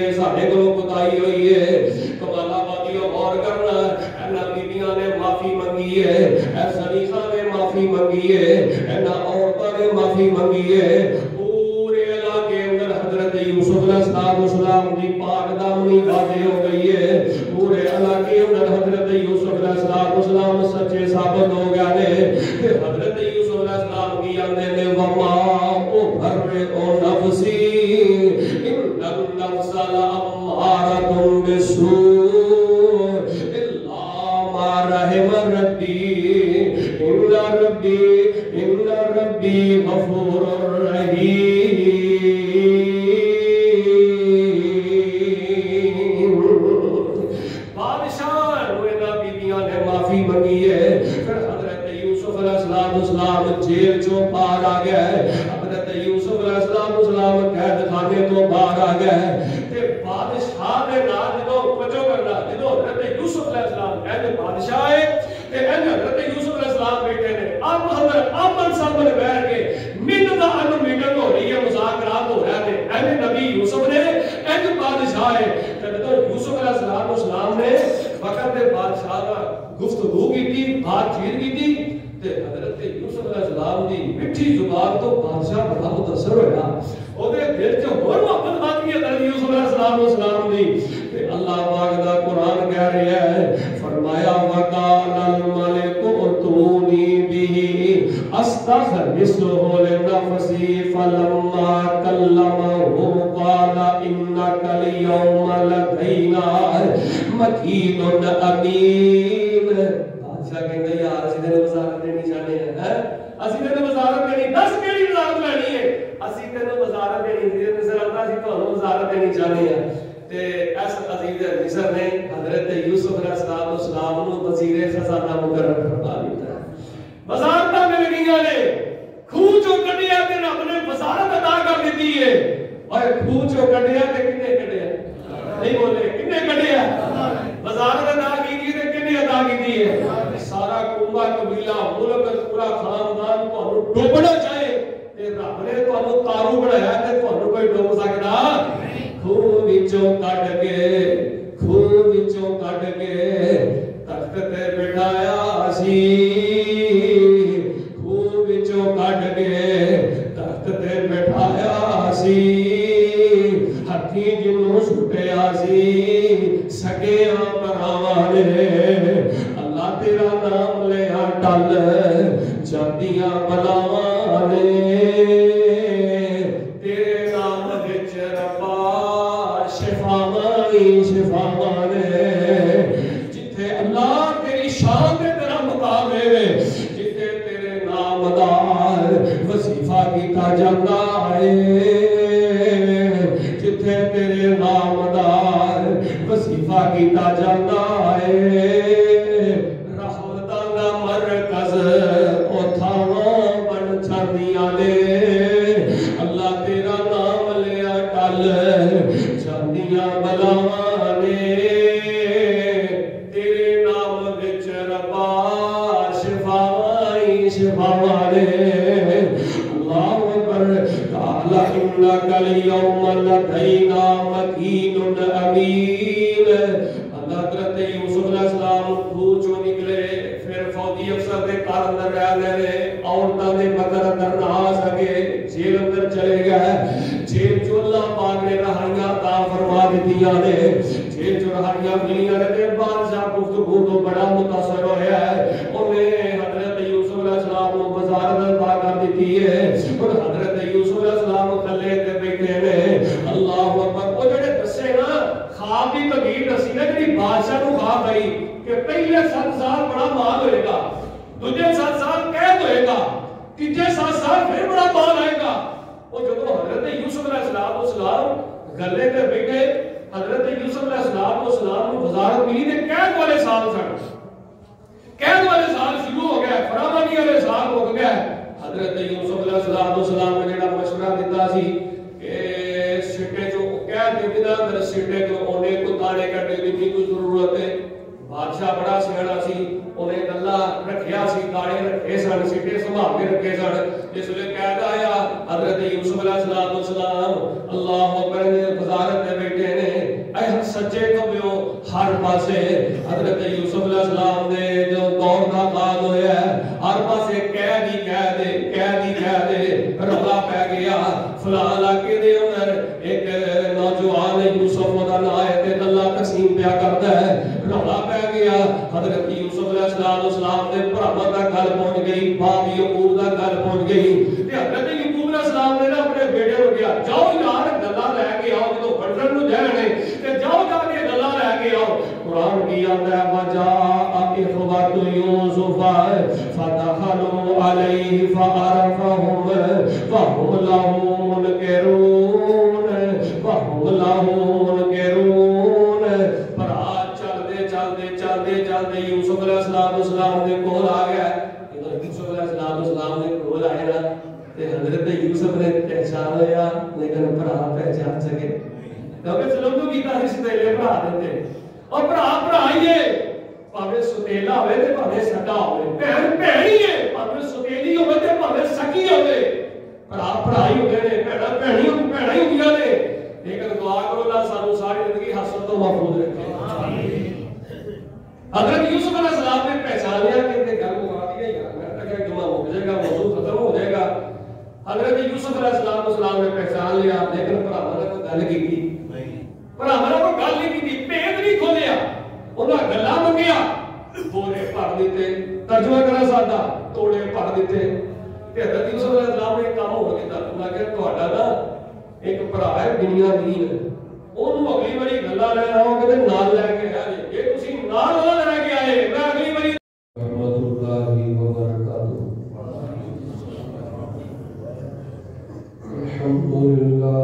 ساڈے کولوں کوتاہی ہوئی ہے کمالا بادیو غور کرنا اینا بیبیاں نے معافی منگی ہے اے زلیخا نے معافی منگی ہے اینا عورتاں نے معافی منگی ہے پورے علاقے اندر حضرت یوسف علیہ السلام کی پاک دامنی واضح ہو گئی ہے پورے علاقے اندر حضرت یوسف علیہ السلام سچے ثابت ہو گیا نے کہ حضرت یوسف علیہ السلام کی آنے نے وما او بھر او نفسی النفس لأمارة بالسوء إلا ما رحم ربي إن ربي غفور رحيم بادشاہ روینا بیبیاں نے معافی منگی ہے پھر حضرت یوسف علیہ السلام جیل چوں باہر آ گئے حضرت یوسف علیہ السلام قید خانے تو باہر آ گئے تے بادشاہ دے نال جدوں پچو کرنا جدوں حضرت یوسف علیہ السلام اے بادشاہ ہے تے حضرت یوسف علیہ السلام بیٹھے نے اب حضرت آمن سامنے بیٹھ کے من دا ان میٹنگ ہو رہی ہے مذاکرات ہو رہے ہیں اے نبی یوسف نے اے بادشاہ ہے جدوں یوسف علیہ السلام نے وقت دے بادشاہ دا گفتگو کی بات چیت کی تے حضرت یوسف علیہ السلام دی میٹھی زبان تو بادشاہ بڑا متاثر ہویا او دے دل چ ہور محبت بات کی حضرت یوسف علیہ السلام دی تے اللہ پاک دا قرآن کہہ رہا ہے فرمایا وقال الملك اتوني به استخلصه لنفسي فلما كلمه قال انك اليوم لدينا مكين امين بادشاہ کہندا یار اسی تے وزارت دینی چاہنے ہیں اسی تے وزارت دینی 10 کیڑی وزارت لینی ہے اسی تے وزارت دینی ہے نظر آتا اسی تانوں وزارت دینی چاہنے ہیں تے اس عزیز مصر نے حضرت یوسف علیہ السلام نو وزیر خزانہ مقرر فرما دیا وزارتاں مل گئیاں نے کھوہ چوں کڈیا تے رب نے وزارت عطا کر دتی ہے اور کھوہ چوں کڈیا تے کنے کڈیا نہیں بولے کنے کڈیا وزارت عطا کی تے کنے عطا کی ہے سارا کنبہ قبیلہ ملک پورا خاندان تانوں ڈوبنا چاہے تے رب نے تانوں تارو بنایا تے تانوں کوئی ڈوب سکدا کھوہ وچوں کڈ کے تخت تے بٹھایا سی کھوہ وچوں کڈ کے تخت تے بٹھایا سی ہتھی جنوں سٹیا سی سکیاں پراواں نے اللہ تیرا نام لیا ٹل جاندیاں بلاواں نے تیرے نام وچ ربا شفاواں نے جتھے اللہ تیری شان تے تیرا مقام ہے جتھے تیرے نام دا وظیفہ کیتا جاندا ہے جتھے تیرے نام دا وظیفہ کیتا جاندا ہے رحمتاں دا مرکز اوتھاواں بن جاندیاں نے اللہ تیرا نام لیا ٹل جاندیاں بلاواں نے تیرے نام وچ ربا شفاواں نے اللہ اکبر قال انک اليوم لدینا مکین امین اللہ حضرت یوسف علیہ السلام کھوہ چوں نکلے پھر فوجی افسر دے کار اندر رہ گئے عورتاں دے مگر اندر نہ آ سکے جیل اندر چلے گئے جیل چوں اللہ پاک نے رہائیاں عطا فرما دتیاں نے جیل چوں رہائیاں ملیاں نے بادشاہ گفتگو تو بڑا متاثر ہویا ہے انہیں حضرت یوسف علیہ السلام کو وزارت عطا کر دیتی ہے اور حضرت یوسف علیہ السلام کھلے تے بیٹھے نے اللہ اکبر او جڑے دسے نا خواب دی تعبیر دسی نا جڑی بادشاہ نو خواب آئی کہ پہلے 7 سال بڑا مال ہوئے گا دوجے 7 سال قید ہوئے گا تیجے 7 سال پھر بڑا مال آئے گا وہ جدوں حضرت یوسف علیہ السلام گلے تے بیٹھے حضرت یوسف علیہ السلام نو وزارت ملی تے قید والے سال سن قید والے سال شروع ہو گئے فراوانی والے سال ہو گئے حضرت یوسف علیہ السلام نے جڑا مشورہ دیتا سی کہ سٹے جو قید دے بنا اندر سٹے جو اونے کو دانے کڈے دی کوئی ضرورت ہے بادشاہ بڑا سیاںا سی انہیں گلا رکھیا سی دانے رکھے سن سٹے سنبھال کے رکھے سن جس ویلے قید آیا حضرت یوسف علیہ السلام اللہ اکبر وزارت میں بیٹھے نے ہر پاسے حضرت یوسف علیہ السلام نے جو دور کا آغاز ہویا ہے ہر پاسے قید ہی قید رولا پہ گیا فلاں علاقے دے اندر ایک نوجوان یوسف دا نام ہے تے اللہ تقسیم پیا کردا ہے رولا پہ گیا حضرت یوسف علیہ السلام دے بھراواں دا گل پہنچ گئی باپ یعقوب دا گل پہنچ گئی تے حضرت یعقوب علیہ السلام نے اپنے بیٹے نوں کہا جاؤ یار گلاں لے کے آؤ جدوں بڑھن نوں جانے تے جاؤ جا کے گلاں لے کے آؤ قرآن کی آندا ہے وجاء اخوۃ یوسف فدخلوا علیہ فعرفهم وهم له منکرون برا چلدے یوسف علیہ السلام دے کول آ گیا جدوں یوسف علیہ السلام دے کول آئے نا تے حضرت یوسف نے پہچان لیا لیکن برا پہچان سکے کیونکہ سلوک کیتا اس تے برا دیتے اور برا ہی ہے پاوے ستیلا ہوئے تے پاوے سکا ہوئے بہن بہنی ہے پاوے ستیلی ہوئے تے پاوے سکی ہوئے برا ہی ہوئے نے بہن ہی ہوئے نے لیکن دعا کرو اللہ سانو ساری زندگی حسد تو محفوظ رکھے حضرت یوسف علیہ السلام نے پہچان لیا کہ تے گل مکا دی ہے یار میں تک جمعہ ہو جائے گا موضوع ختم ہو جائے گا حضرت یوسف علیہ السلام نے پہچان لیا لیکن بھراواں نے کوئی گل کی بھراواں نے کوئی گل نہیں کی پیٹ نہیں کھولیا انہاں گلاں منگیا بورے بھر دیتے ترجمہ کرنا سادہ توڑے بھر دیتے تے حضرت یوسف علیہ السلام نے کام ہو کیتا انہاں کہ تہاڈا نا ایک بھرا ہے بنیامین اونوں اگلی باری گلاں لے آؤ کہ نال لے کے آ جے جے تسی نال لے کے آئے میں اگلی باری رحمت اللہ وبرکاتہ الحمدللہ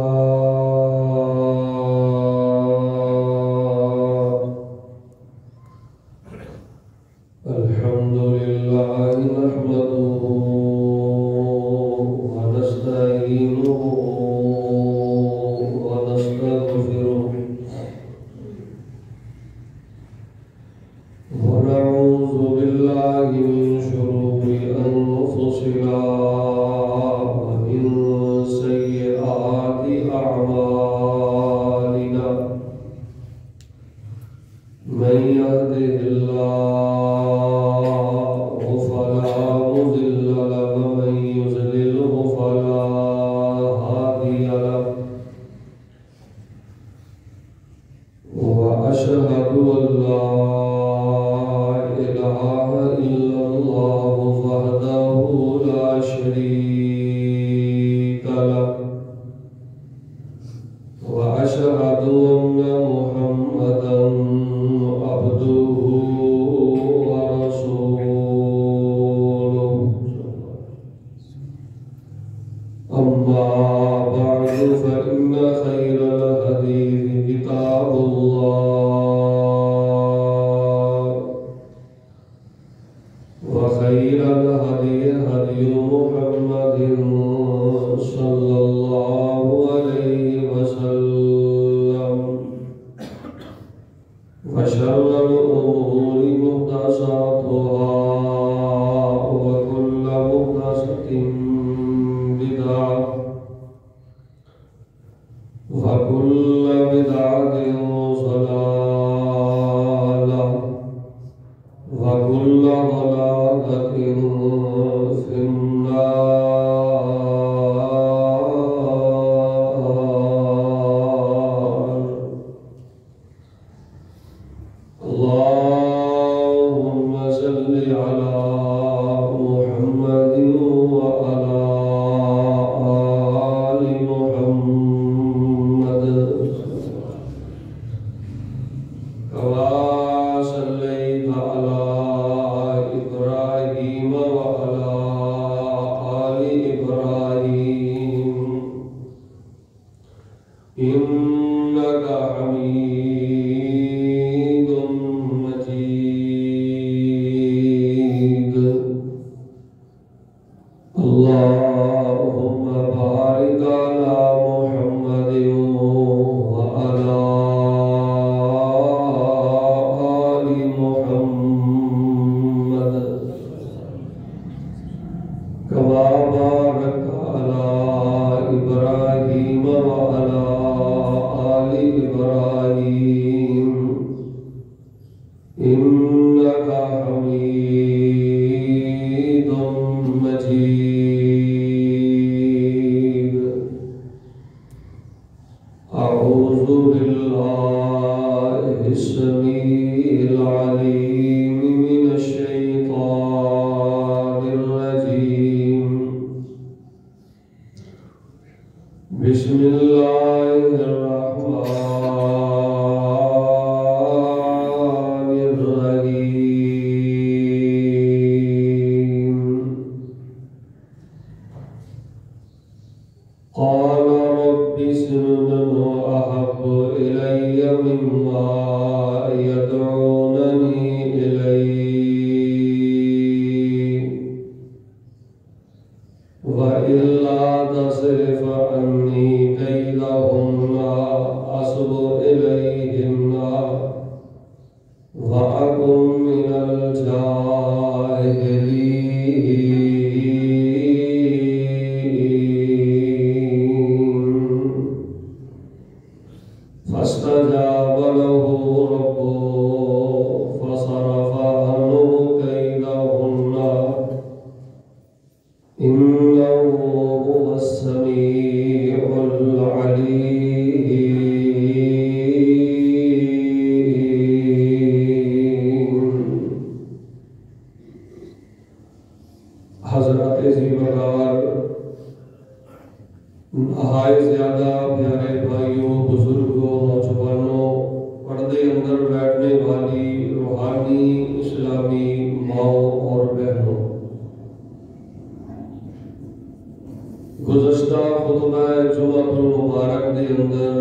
إلي مما يدعونني إليه وإلا تصرف عني كيدهن أصب إليهن وأكن من الجاهلين فاستجاب له ربه فصرف عنه كيدهن إنه هو السميع العليم. حضرات عزیزان، نہایت زیادہ پیارے بھائیوں، بزرگوں، نوجوانوں، پردے اندر بیٹھنے والی روحانی اسلامی ماؤں اور بہنوں، گزشتہ خطبہ جمعہ المبارک دے اندر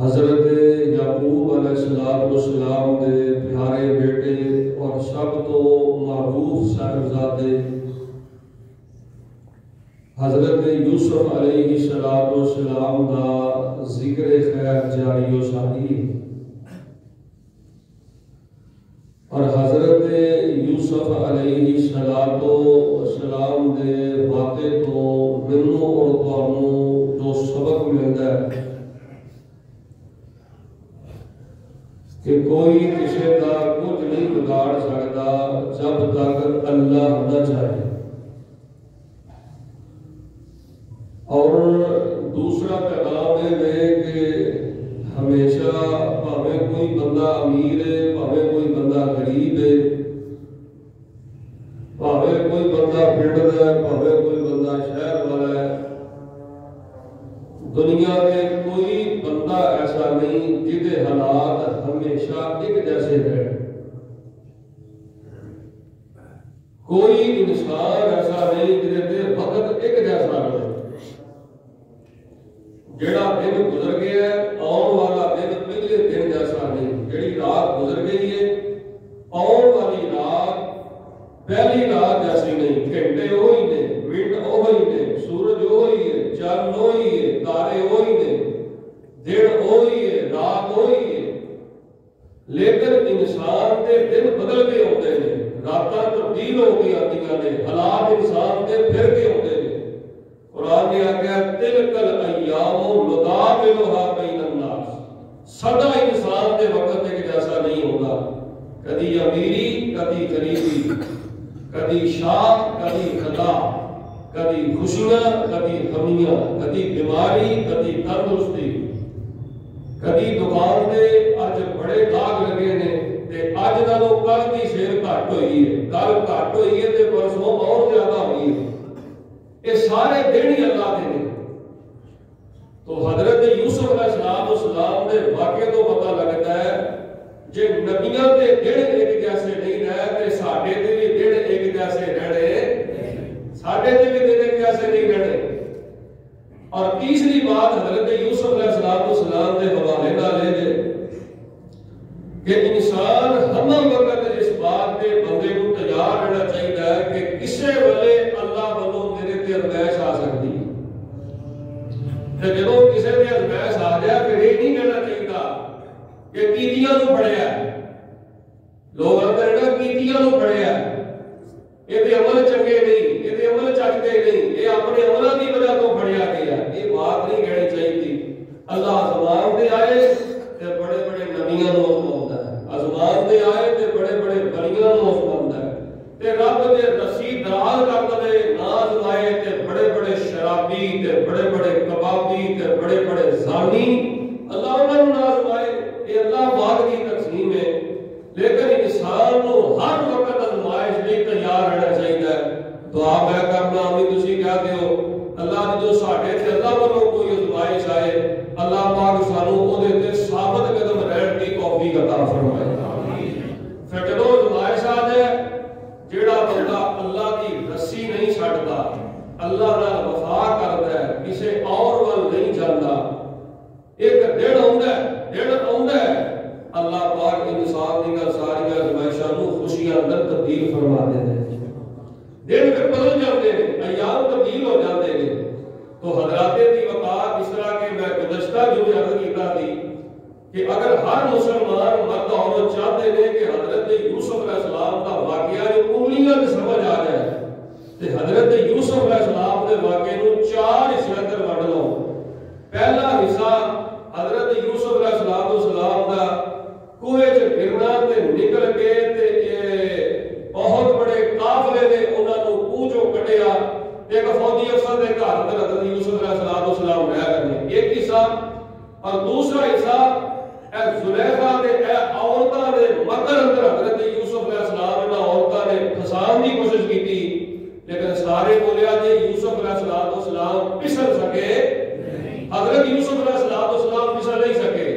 حضرت یعقوب علیہ السلام دے پیارے بیٹے اور سب تو معروف صاحبزادے حضرت یوسف علیہ السلام دا ذکر خیر جاری و ساری اور حضرت یوسف علیہ السلام دے واقعے تو منوں اور تانوں جو سبق ملتا ہے کہ کوئی کسی کا کچھ نہیں بگاڑ سکتا جب تک اللہ نہ چاہے. اور دوسرا پیغام ہے کہ ہمیشہ پاویں کوئی بندہ امیر ہے، پاویں کوئی بندہ غریب ہے، پاویں کوئی بندہ پنڈ دا ہے، پاویں کوئی بندہ شہر والا ہے، دنیا میں کوئی بندہ ایسا نہیں جہدے حالات ہمیشہ ایک جیسے رہے. کوئی انسان ایسا نہیں جہدے وقت ایک جیسا رہے. جڑا دن گزر گیا ہے آن والا دن پہلے دن جیسا نہیں. جڑی رات گزر گئی ہے آن والی رات پہلی رات جیسی نہیں. گھنٹے وہی نے، منٹ وہی نے، سورج وہی ہے، چند وہی ہے، تارے وہی نے، دن وہی ہے، رات وہی ہے. لیکن انسان کے دن بدل کے ہوتے ہیں، راتاں تبدیل ہو گئی آتی نے، حالات انسان کے پھر کے ہوتے ہیں. قرآن نے آگیا تلک الایام نداولها بین الناس. سدا انسان کے وقت ایک جیسا نہیں ہوگا. کبھی امیری، کبھی غریبی، کبھی شاد، کبھی خطا، کبھی خوشیاں، کبھی غمیاں، کبھی بیماری، کبھی تندرستی. کبھی دکان دے اج بڑے داغ لگے نے تے اج نالوں کل دی سیل گھٹ ہوئی ہے، کل گھٹ ہوئی ہے تے پرسوں اور زیادہ ہوئی ہے. یہ سارے دن ہی اللہ دے نے. تو حضرت یوسف علیہ السلام دے واقعے تو پتہ لگتا ہے جے نبیاں دے دن ایک جیسے نہیں رہے تے ساڈے دے بھی دن ایک جیسے رہنے، ساڈے دے بھی دن ایک جیسے نہیں رہنے. اور تیسری بات حضرت یوسف علیہ السلام دے حوالے نال ہے کہ انسان ہم وقت اس بات دے بندے کو تیار رہنا چاہیے کہ کسے ویلے اللہ والوں میرے تے ازمائش آ سکتی ہے. تے جدوں کسے تے ازمائش آ جائے پھر یہ نہیں کہنا چاہیے کہ کیتیاں نو پڑھیا. لوگ آندے نے کیتیاں نو پڑھیا، یہ تے عمل چنگے نہیں، یہ تے عمل چجدے نہیں، یہ اپنے عملاں دی وجہ تو پڑھیا گیا. یہ بات نہیں کہنی چاہیے. اللہ آسمان دے آئے تے بڑے بڑے نبیاں نو آزماؤندا ہے، آسمان دے آئے تے بڑے بڑے ولیاں نو آزماؤندا ہے. تے رب دے رسی دراز کردا دے نہ آزمائے تے بڑے بڑے شرابی تے بڑے بڑے کبابی تے بڑے بڑے زانی اللہ انہاں نو نہ آزمائے. یہ اللہ پاک دی تقسیم ہے. لیکن انسان نو ہر وقت آزمائش لئی تیار رہنا چاہیے. دعا میں کرنا بھی تسی کہتے ہو اللہ نے جو ساڈے تے اللہ والوں کوئی آزمائش آئے اللہ پاک سانو او دے تے ثابت قدم رہن دی توفیق عطا فرمائے. پھر جدوں آزمائش آ جائے جیڑا بندہ اللہ کی رسی نہیں چھڈدا، اللہ نال وفا کردا ہے، کسے اور ول نہیں جاندا، ایک دن آتا ہے اللہ پاک انسان دیاں ساری آزمائشاں نو خوشیاں اندر تبدیل فرما دیندے ہیں، دن پھر بدل جاتے ہیں، ایام تبدیل ہو جاتے ہیں۔ تو حضرات دی وقار اس طرح کے میں گزشتہ جو عرض کیتا تھی کہ اگر ہر مسلمان مرد عورت چاہتے ہیں کہ حضرت یوسف علیہ السلام کا واقعہ جو انگلیاں سے سمجھ آ جائے تو حضرت یوسف علیہ السلام کے واقعے نو 4 حصے اندر بانٹ لو۔ پہلا حصہ حضرت یوسف علیہ السلام کا کوئے چ گرنا تے نکل کے تے بہت بڑے قافلے نے انہاں نو کوچوں کڈیا، ایک فوجی افسر دے گھر اندر حضرت یوسف علیہ السلام رہ کرنے، ایک حصہ، اور دوسرا حصہ اے زلیخا دے اے عورتاں دے مکر اندر حضرت یوسف علیہ السلام نے عورتاں نے پھسان دی کوشش کی تھی، لیکن سارے بولیا جی یوسف علیہ السلام پسل سکے، حضرت یوسف علیہ السلام پسل نہیں سکے،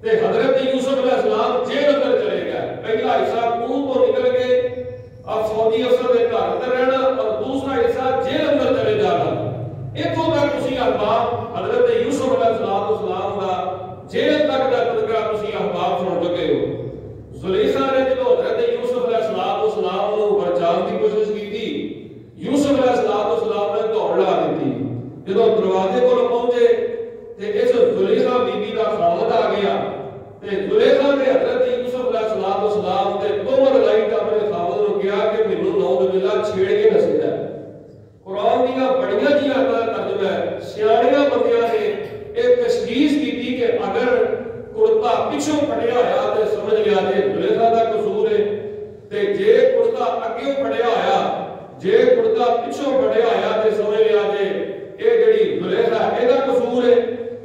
تے حضرت یوسف علیہ السلام جیل اندر چلے گئے۔ پہلا حصہ کنو تو نکل کے اب فوجی افسر دے گھر اندر رہنا، اور دوسرا حصہ جیل اندر چلے جانا۔ اتوں تک تسی احباب حضرت یوسف علیہ السلام کا جیل تک کا تذکرہ تسی احباب سن چکے ہو۔ زلیخا نے جدو حضرت یوسف علیہ السلام نو بچان کی کوشش کی تھی، یوسف علیہ السلام نے دوڑ لا دی تھی۔ جدو دروازے کو پہنچے تے اس زلیخا بی بی کا خامد آ گیا تے زلیخا نے حضرت یوسف علیہ السلام تے تومر لائٹ اپنے خامد نو کہا کہ مینوں نعوذ باللہ چھیڑ کے نسدا ہے۔ قرآن دیاں بڑیاں جیاں ترجمہ ہے، سیاڑیاں بندیاں نے ایک تشخیص کی تھی کہ اگر کرتا پچھوں پھٹیا ہویا تے سمجھ لیا جے زلیخا دا قصور ہے، تے جے کرتا اگے پھٹیا ہویا، جے کرتا پچھوں پھٹیا ہویا تے سمجھ لیا جے اے جڑی زلیخا اے دا قصور ہے،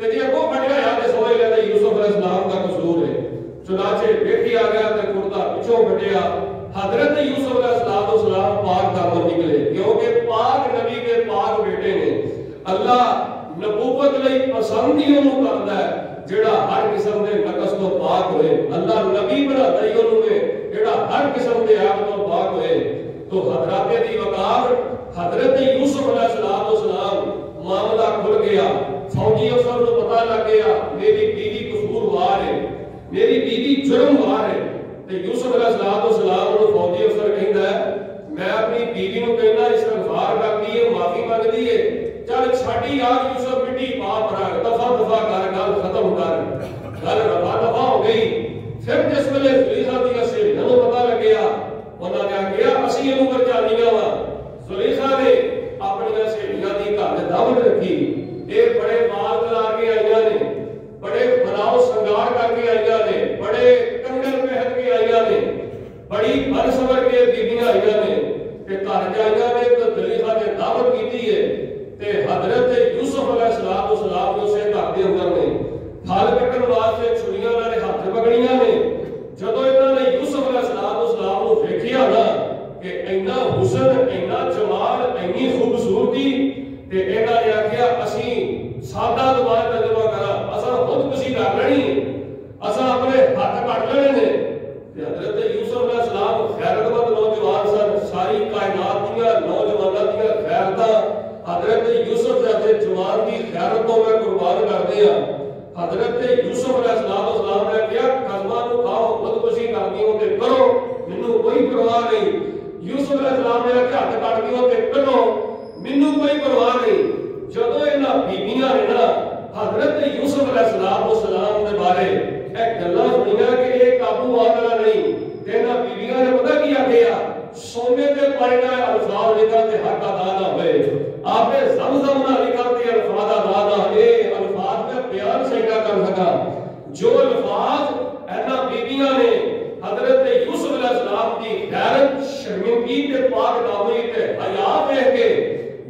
تے جے اگوں پھٹیا ہویا تے سمجھ لیا تے یوسف علیہ السلام دا قصور ہے۔ چنانچہ بیٹی آ گیا تے کرتا پچھوں پھٹیا، حضرت یوسف علیہ السلام پاک دامن نکلے، کیونکہ پاک نبی کے پاک بیٹے نے۔ اللہ نبوت لئی پسند ہی انہوں کرتا ہے جڑا ہر قسم دے نقص تو پاک ہوئے، اللہ نبی بناتا ہی انہوں نے جڑا ہر قسم دے عیب تو پاک ہوئے۔ تو حضرات دی وقار حضرت یوسف علیہ السلام معاملہ کھل گیا، فوجی افسر کو پتہ لگ گیا میری بیوی قصوروار ہے، میری بیوی جرموار ہے۔ تے یوسف علیہ السلام کو فوجی افسر کہندا ہے میں اپنی بیوی نو کہنا استغفار کرتی ہے، معافی مانگدی ہے، چل چھاڑی آج یوسف مٹی پا پڑا، دفعہ کر گل ختم کر، گل دفعہ ہو گئی۔ پھر جس ویلے زلیخا دی سہیلیاں نو پتہ لگیا، انہاں نے آخیا اسی اینوں پہچانیاں وا۔ زلیخا نے اپنی سہیلیاں دی گھر دعوت رکھی، اے بڑے مال چلا کے آئیاں نے، بڑے بناؤ سنگار کر کے آئیاں نے، بڑے کنگن پہن کے آئیاں نے، بڑی بن سور کے بیبیاں آئیاں نے، کہ گھر جائیاں نے تو زلیخا نے دعوت کیتی ہے تے حضرت یوسف علیہ السلام نے اسے گھر دے اندر نے پھل کٹن واسطے چھریاں نال ہاتھ پکڑیاں نے۔ جدوں انہاں نے یوسف علیہ السلام نو ویکھیا نا کہ اینا حسن، اینا جمال، اینی خوبصورتی، تے انہاں نے آکھیا اسی سادہ زبان ترجمہ کرا، اساں خود کسی کر لینی، اساں اپنے ہاتھ کٹ لینے نے۔ تے حضرت یوسف علیہ السلام غیرت مند نوجوان سن، ساری کائنات دیاں نوجواناں دیاں غیرتاں حضرت یوسف سے جوان کی خیرت کو میں قربان کر دیا۔ حضرت یوسف علیہ السلام نے کیا قسمہ نو کھاؤ، خودکشی کرنی ہو تے کرو، مینوں کوئی پرواہ نہیں۔ یوسف علیہ السلام نے کہا ہاتھ کٹ دیو تے کرو، مینوں کوئی پرواہ نہیں۔ جدوں انہاں بیبییاں نے نا حضرت یوسف علیہ السلام دے بارے ایک گلاں سنیاں کہ اے قابو آنا نہیں، تے انہاں بیبییاں نے پتہ کیا کیا سونے تے پڑھنا الفاظ لکھا تے حق ادا نہ ہوئے، آپ نے زمزم نہ لکھا تے الفاظ ادا نہ ہوئے، الفاظ میں بیان سے نہ کر سکا۔ جو الفاظ اینا بیبیاں نے حضرت یوسف علیہ السلام کی غیرت، شرمندگی تے پاک دامنی تے حیا دیکھ کے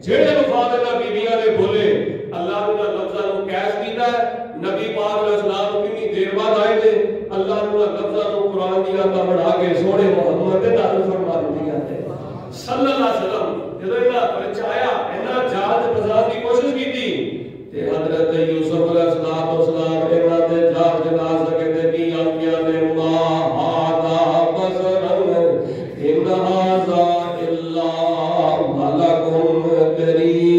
جڑے الفاظ اینا بیبیاں نے بولے، اللہ نے لفظاں نو کیش کیتا ہے۔ نبی پاک علیہ السلام کتنی دیر بعد آئے تھے، اللہ نے لفظاں نو قرآن دی آیات بنا کے سونے محمد تے نازل فرما دیا ہے صلی اللہ علیہ وسلم۔ جدوں انہاں پرچایا، انہاں جاج بزان دی کوشش کی تھی تے حضرت یوسف علیہ السلام انہاں تے جاج نہ سکے تے کی آنکھیاں نے ما ھذا بصرن ان ھذا الا ملک کریم۔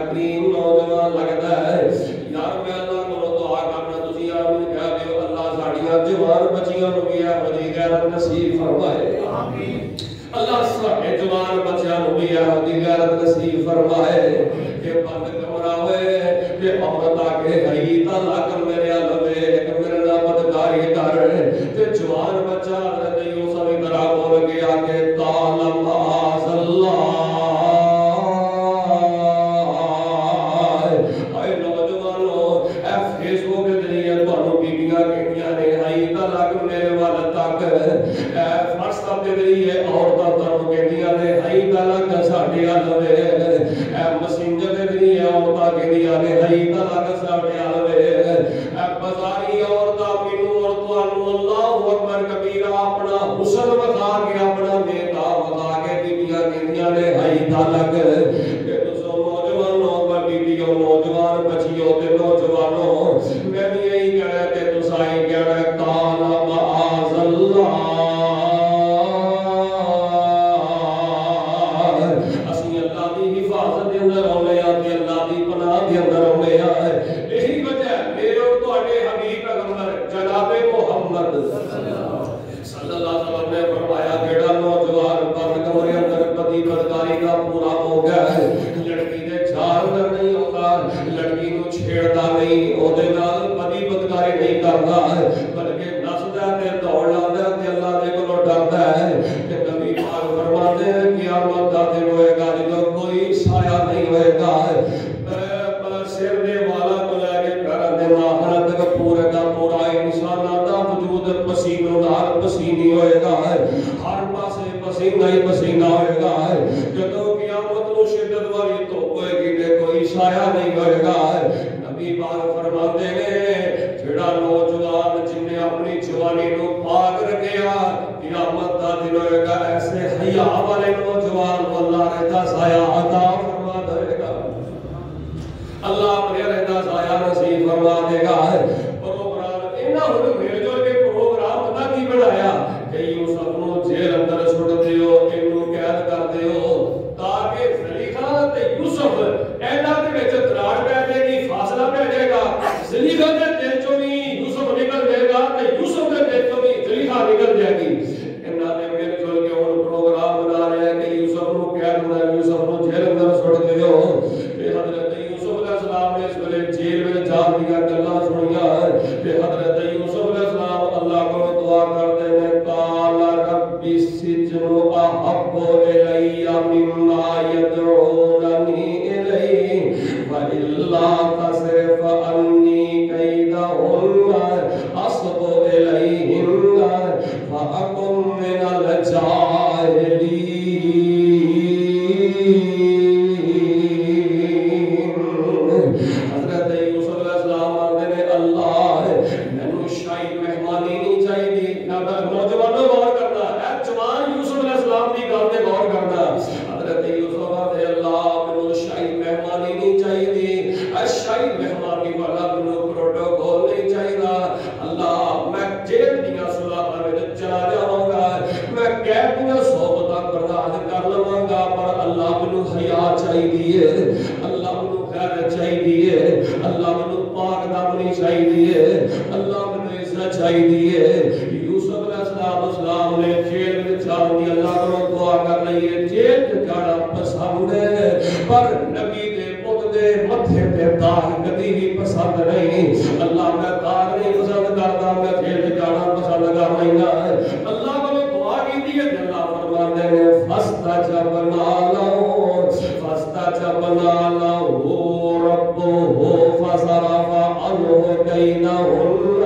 حکیم نوجوان لگتا ہے یار میں اللہ کو دعا کرنا تسی آمین کہہ دیو اللہ ساڑیاں جوان بچیاں نو بھی احمدی غیرت نصیب فرمائے آمین اللہ ساڑے جوان بچیاں نو بھی احمدی غیرت نصیب فرمائے کہ بند کمرہ ہوئے کہ عورت آکے حییتا لاکر میرے علوے ایک میرے نابدکاری کر کہ جوان بچہ حضرت یوسف ادھرا بول گیا کہ تعلم آز اللہ اے نوجوانوں اے فیس ہو کے ذریعے بانو بیبیاں کہنیاں نے حییتا لاکر میرے والد تک اے فرستا کے ذریعے عورتہ بانو کہنیاں نے حییتا لاکر ساڑھے علوے اے مسنجر کے ذریعے عورتہ کہنیاں نے حییتا لاکر ساڑھے علوے اے بزاری عورتہ مینو اور توانو اللہ اکبر کبیرہ اپنا حسن بتا کے اپنا نیتا بتا کے بیبیاں کہنیاں نے حییتا لاکر کہ تسو نوجوانوں پر بیبیوں نوجوان بچیوں تے نوجوانوں میں بھی یہی کہنا کہ تسائی کہنا کانا معاذ اللہ اسی اللہ دی حفاظت دے اندر ہونے آتے اللہ دی پناہ دے اندر ہونے آئے یہی وجہ میرے اور تواڈے حبیب پیغمبر جناب محمد صلی اللہ علیہ وسلم نے فرمایا جڑا نوجوان بند کمرے اندر پتی بدکاری کا پورا ہو گیا ہے لڑکی دے چھال اندر نہیں ہوتا لڑکی نو چھیڑتا نہیں او دے نال پتی بدکاری نہیں کرتا بلکہ نسدا تے دوڑ لاتا تے اللہ دے کولوں ڈردا ہے کہ نبی پاک فرماتے ہیں قیامت دا دن ہوئے گا جدوں کوئی سایہ نہیں ہوئے گا سر دے والا کو لے کے پیروں دے ناخن تک پورے دا پورا انساناں دا وجود پسینہ نال پسینی ہوئے گا ہر پاسے پسینہ ہی پسینہ ہوئے گا جدوں قیامت نو شدت والی دھوپ ہوئے گی تے کوئی سایہ نہیں ہوئے گا نبی پاک فرماتے ہیں جڑا نوجوان جن نے اپنی جوانی نو پاک رکھیا قیامت دا دن ہوئے گا ایسے حیا والے نوجوان کو اللہ رہتا سایہ عطا فرما دے گا اللہ اپنے رہتا سایہ نصیب فرما دے گا پروگرام انہاں ہن مل جل کے پروگرام پتہ کی بنایا کہ یوسف نو جیل اندر سٹ دیو اینو قید کر دیو تاکہ زلیخا تے یوسف اینا دے وچ دراڑ پے جائے گی فاصلہ پے جائے گا زلیخا دے دل چوں بھی یوسف نکل جائے گا تے یوسف دے دل چوں بھی زلیخا نکل جائے گی انہاں نے مل جل کے ہن پروگرام بنا رہے ہیں کہ یوسف نو قید ہونا یوسف نو جیل اندر سٹ دیو تے حضرت یوسف علیہ السلام نے اس ویلے جیل میں جان دیا گلاں سنیاں تے حضرت یوسف علیہ السلام اللہ کو دعا کرتے ہیں قال رب السجن احب الی مما يدعونني الیہ والا تصرف عنی کیدہن اصب الیہن فاکن من الجاہلین حضرت یوسف علیہ السلام آتے ہیں اللہ مینوں شاہی مہمانی نہیں چاہیے نوجوانوں غور کرنا اے جوان یوسف علیہ السلام کی گل تے غور کرنا حضرت یوسف آتے اللہ مینوں شاہی مہمانی نہیں چاہیے اے شاہی مہمانی والا مینوں پروٹوکول نہیں چاہیے اللہ میں جیل دیاں سلاحاں وچ چلا جاواں گا میں قید دیاں صحبتاں برداشت کر لواں گا پر اللہ مینوں حیا چاہیے اللہ مینوں غیرت چاہیے اللہ مینوں پاک دامنی چاہیے اللہ مینوں عزت چاہیے یوسف علیہ السلام نے جیل میں جان دی اللہ کو دعا کر رہی ہے جیل جانا پسند ہے پر نبی دے پت دے متھے تے داغ کدی بھی پسند نہیں اللہ میں داغ نہیں پسند کرتا میں جیل جانا پسند کر رہی ہوں اللہ کو دعا کی دی ہے اللہ فرماتے ہیں فاستجبنا له ربه فصرف عنه كيدهن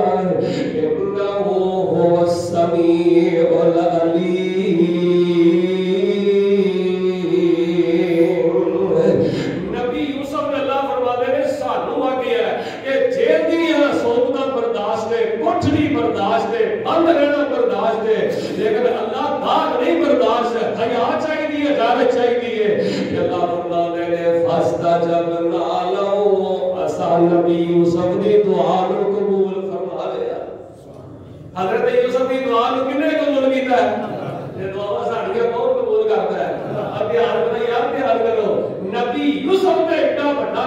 إنه هو السميع العليم نبی یوسف نے اللہ فرماتے ہیں سانو آ گیا ہے کہ جیل دیاں صحبتاں برداشت ہے کوٹھڑی برداشت ہے بند رہنا برداشت ہے لیکن اللہ داغ نہیں برداشت ہے حیا چاہیے اجازت چاہیے کہ اللہ فرماتے ہیں فاستجبنا له اسان نبی یوسف دی دعا کو قبول فرما لیا حضرت یوسف دی دعا کو کنے قبول کیتا ہے یہ دعا ساڈیاں کون قبول کرتا ہے اب دھیان بنا یار دھیان کرو نبی یوسف نے ایڈا بڑا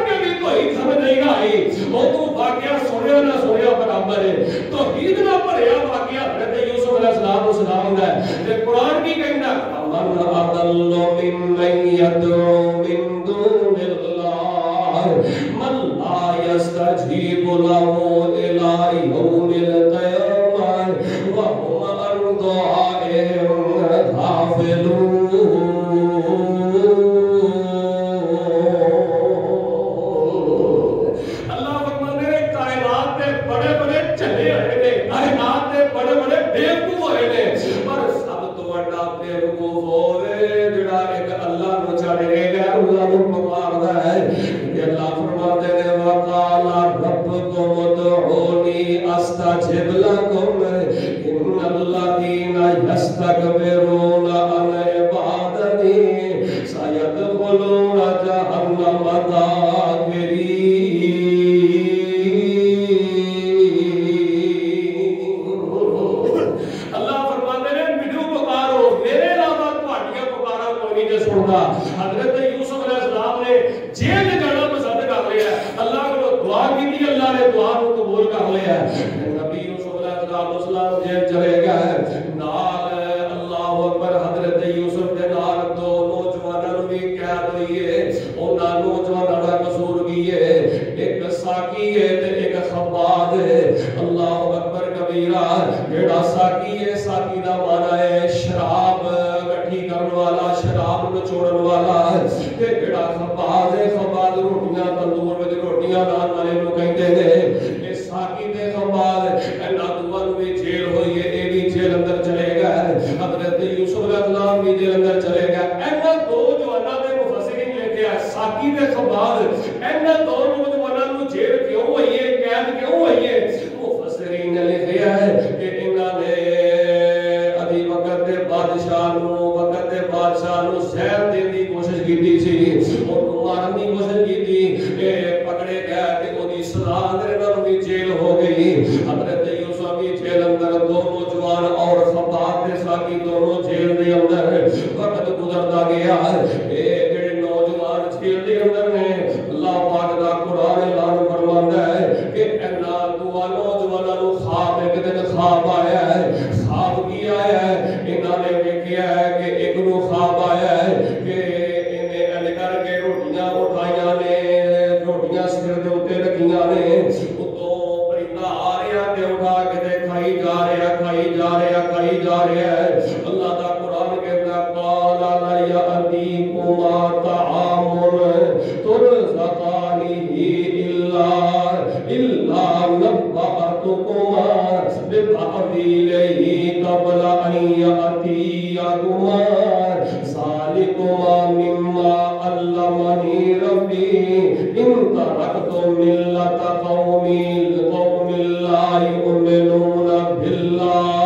کے بھی توحید سمجھ نہیں آئی وہ تو واقعہ سنیا نہ سنیا برابر ہے توحید نہ بھریا واقعہ حضرت یوسف علیہ السلام دا ہے تے قرآن کی کہندا من اضل ممن يدعو من دون اللہ من لا يستجيب له الى يوم القيامة وهم عن دعائهم غافلون استجب لكم ان الذين يستكبرون عن عبادتي سيدخلون جهنم داخرين اللہ فرماتے ہیں مجھے پکارو میرے علاوہ تہاڈیاں پکارا کوئی نہیں سنتا حضرت یوسف علیہ السلام نے جیل جانا پسند کر لیا اللہ کو دعا کی اللہ نے دعا کو قبول کر لیا نبی یوسف علیہ السلام جیل چلے گئے نال اللہ اکبر حضرت یوسف کے نال دو نوجوانوں بھی قید ہوئی ہے انہاں نوجوانوں دا قصور کی ہے ایک ساقی ہے تے ایک خباب ہے اللہ اکبر کبیرہ جڑا ساقی ہے ساقی دا معنی ہے شراب اکٹھی کرنے والا شراب نچوڑن والا تے جڑا خباب ہے خباب روٹیاں تندور وچ روٹیاں نال والے نو کہندے نے اے ساقی تے خباب انہاں دوواں نو بھی جیل ہوئی ہے اے بھی جیل اندر چلے گئے حضرت یوسف علیہ السلام بھی جیل اندر چلے گئے انہاں دو جواناں دے مفسرین لکھیا ہے ساقی تے خباب انہاں دو نوجواناں نو جیل کیوں ہوئی ہے قید کیوں ہوئی ہے مفسرین نے لکھیا ہے کہ انہاں نے ابھی وقت دے بادشاہ نو زہر دین دی کوشش کیتی سی اور مارن دی کوشش کیتی پکڑے گئے تے اودی سزا اندر انہاں نو جیل ہو گئی حضرت یوسف بھی جیل اندر دو نوجوان اور خباب تے ساقی دونوں جیل دے اندر وقت گزرتا گیا اے جڑے نوجوان جیل دے اندر نے اللہ پاک دا قرآن اعلان فرماندا ہے کہ انہاں دو نوجواناں نو خواب ایک دن خواب آیا ہے خواب کی آیا ہے انہاں نے دیکھیا ہے کہ ایک نو خواب آیا ہے کہ انہیں ان کر کے روٹیاں اٹھائیاں نے روٹیاں سر دے اوتے رکھیاں نے اتوں پرندہ آ رہا تے اٹھا کے تے کھائی جا رہا ہے اللہ دا قرآن کہتا قال لا یأتیکما طعام ترزقانہ الا نبأتکما بتأویلہ قبل ان یأتیکما ذالکما مما علمنی ربی ان ترکتم ملت قوم لا یؤمنون باللہ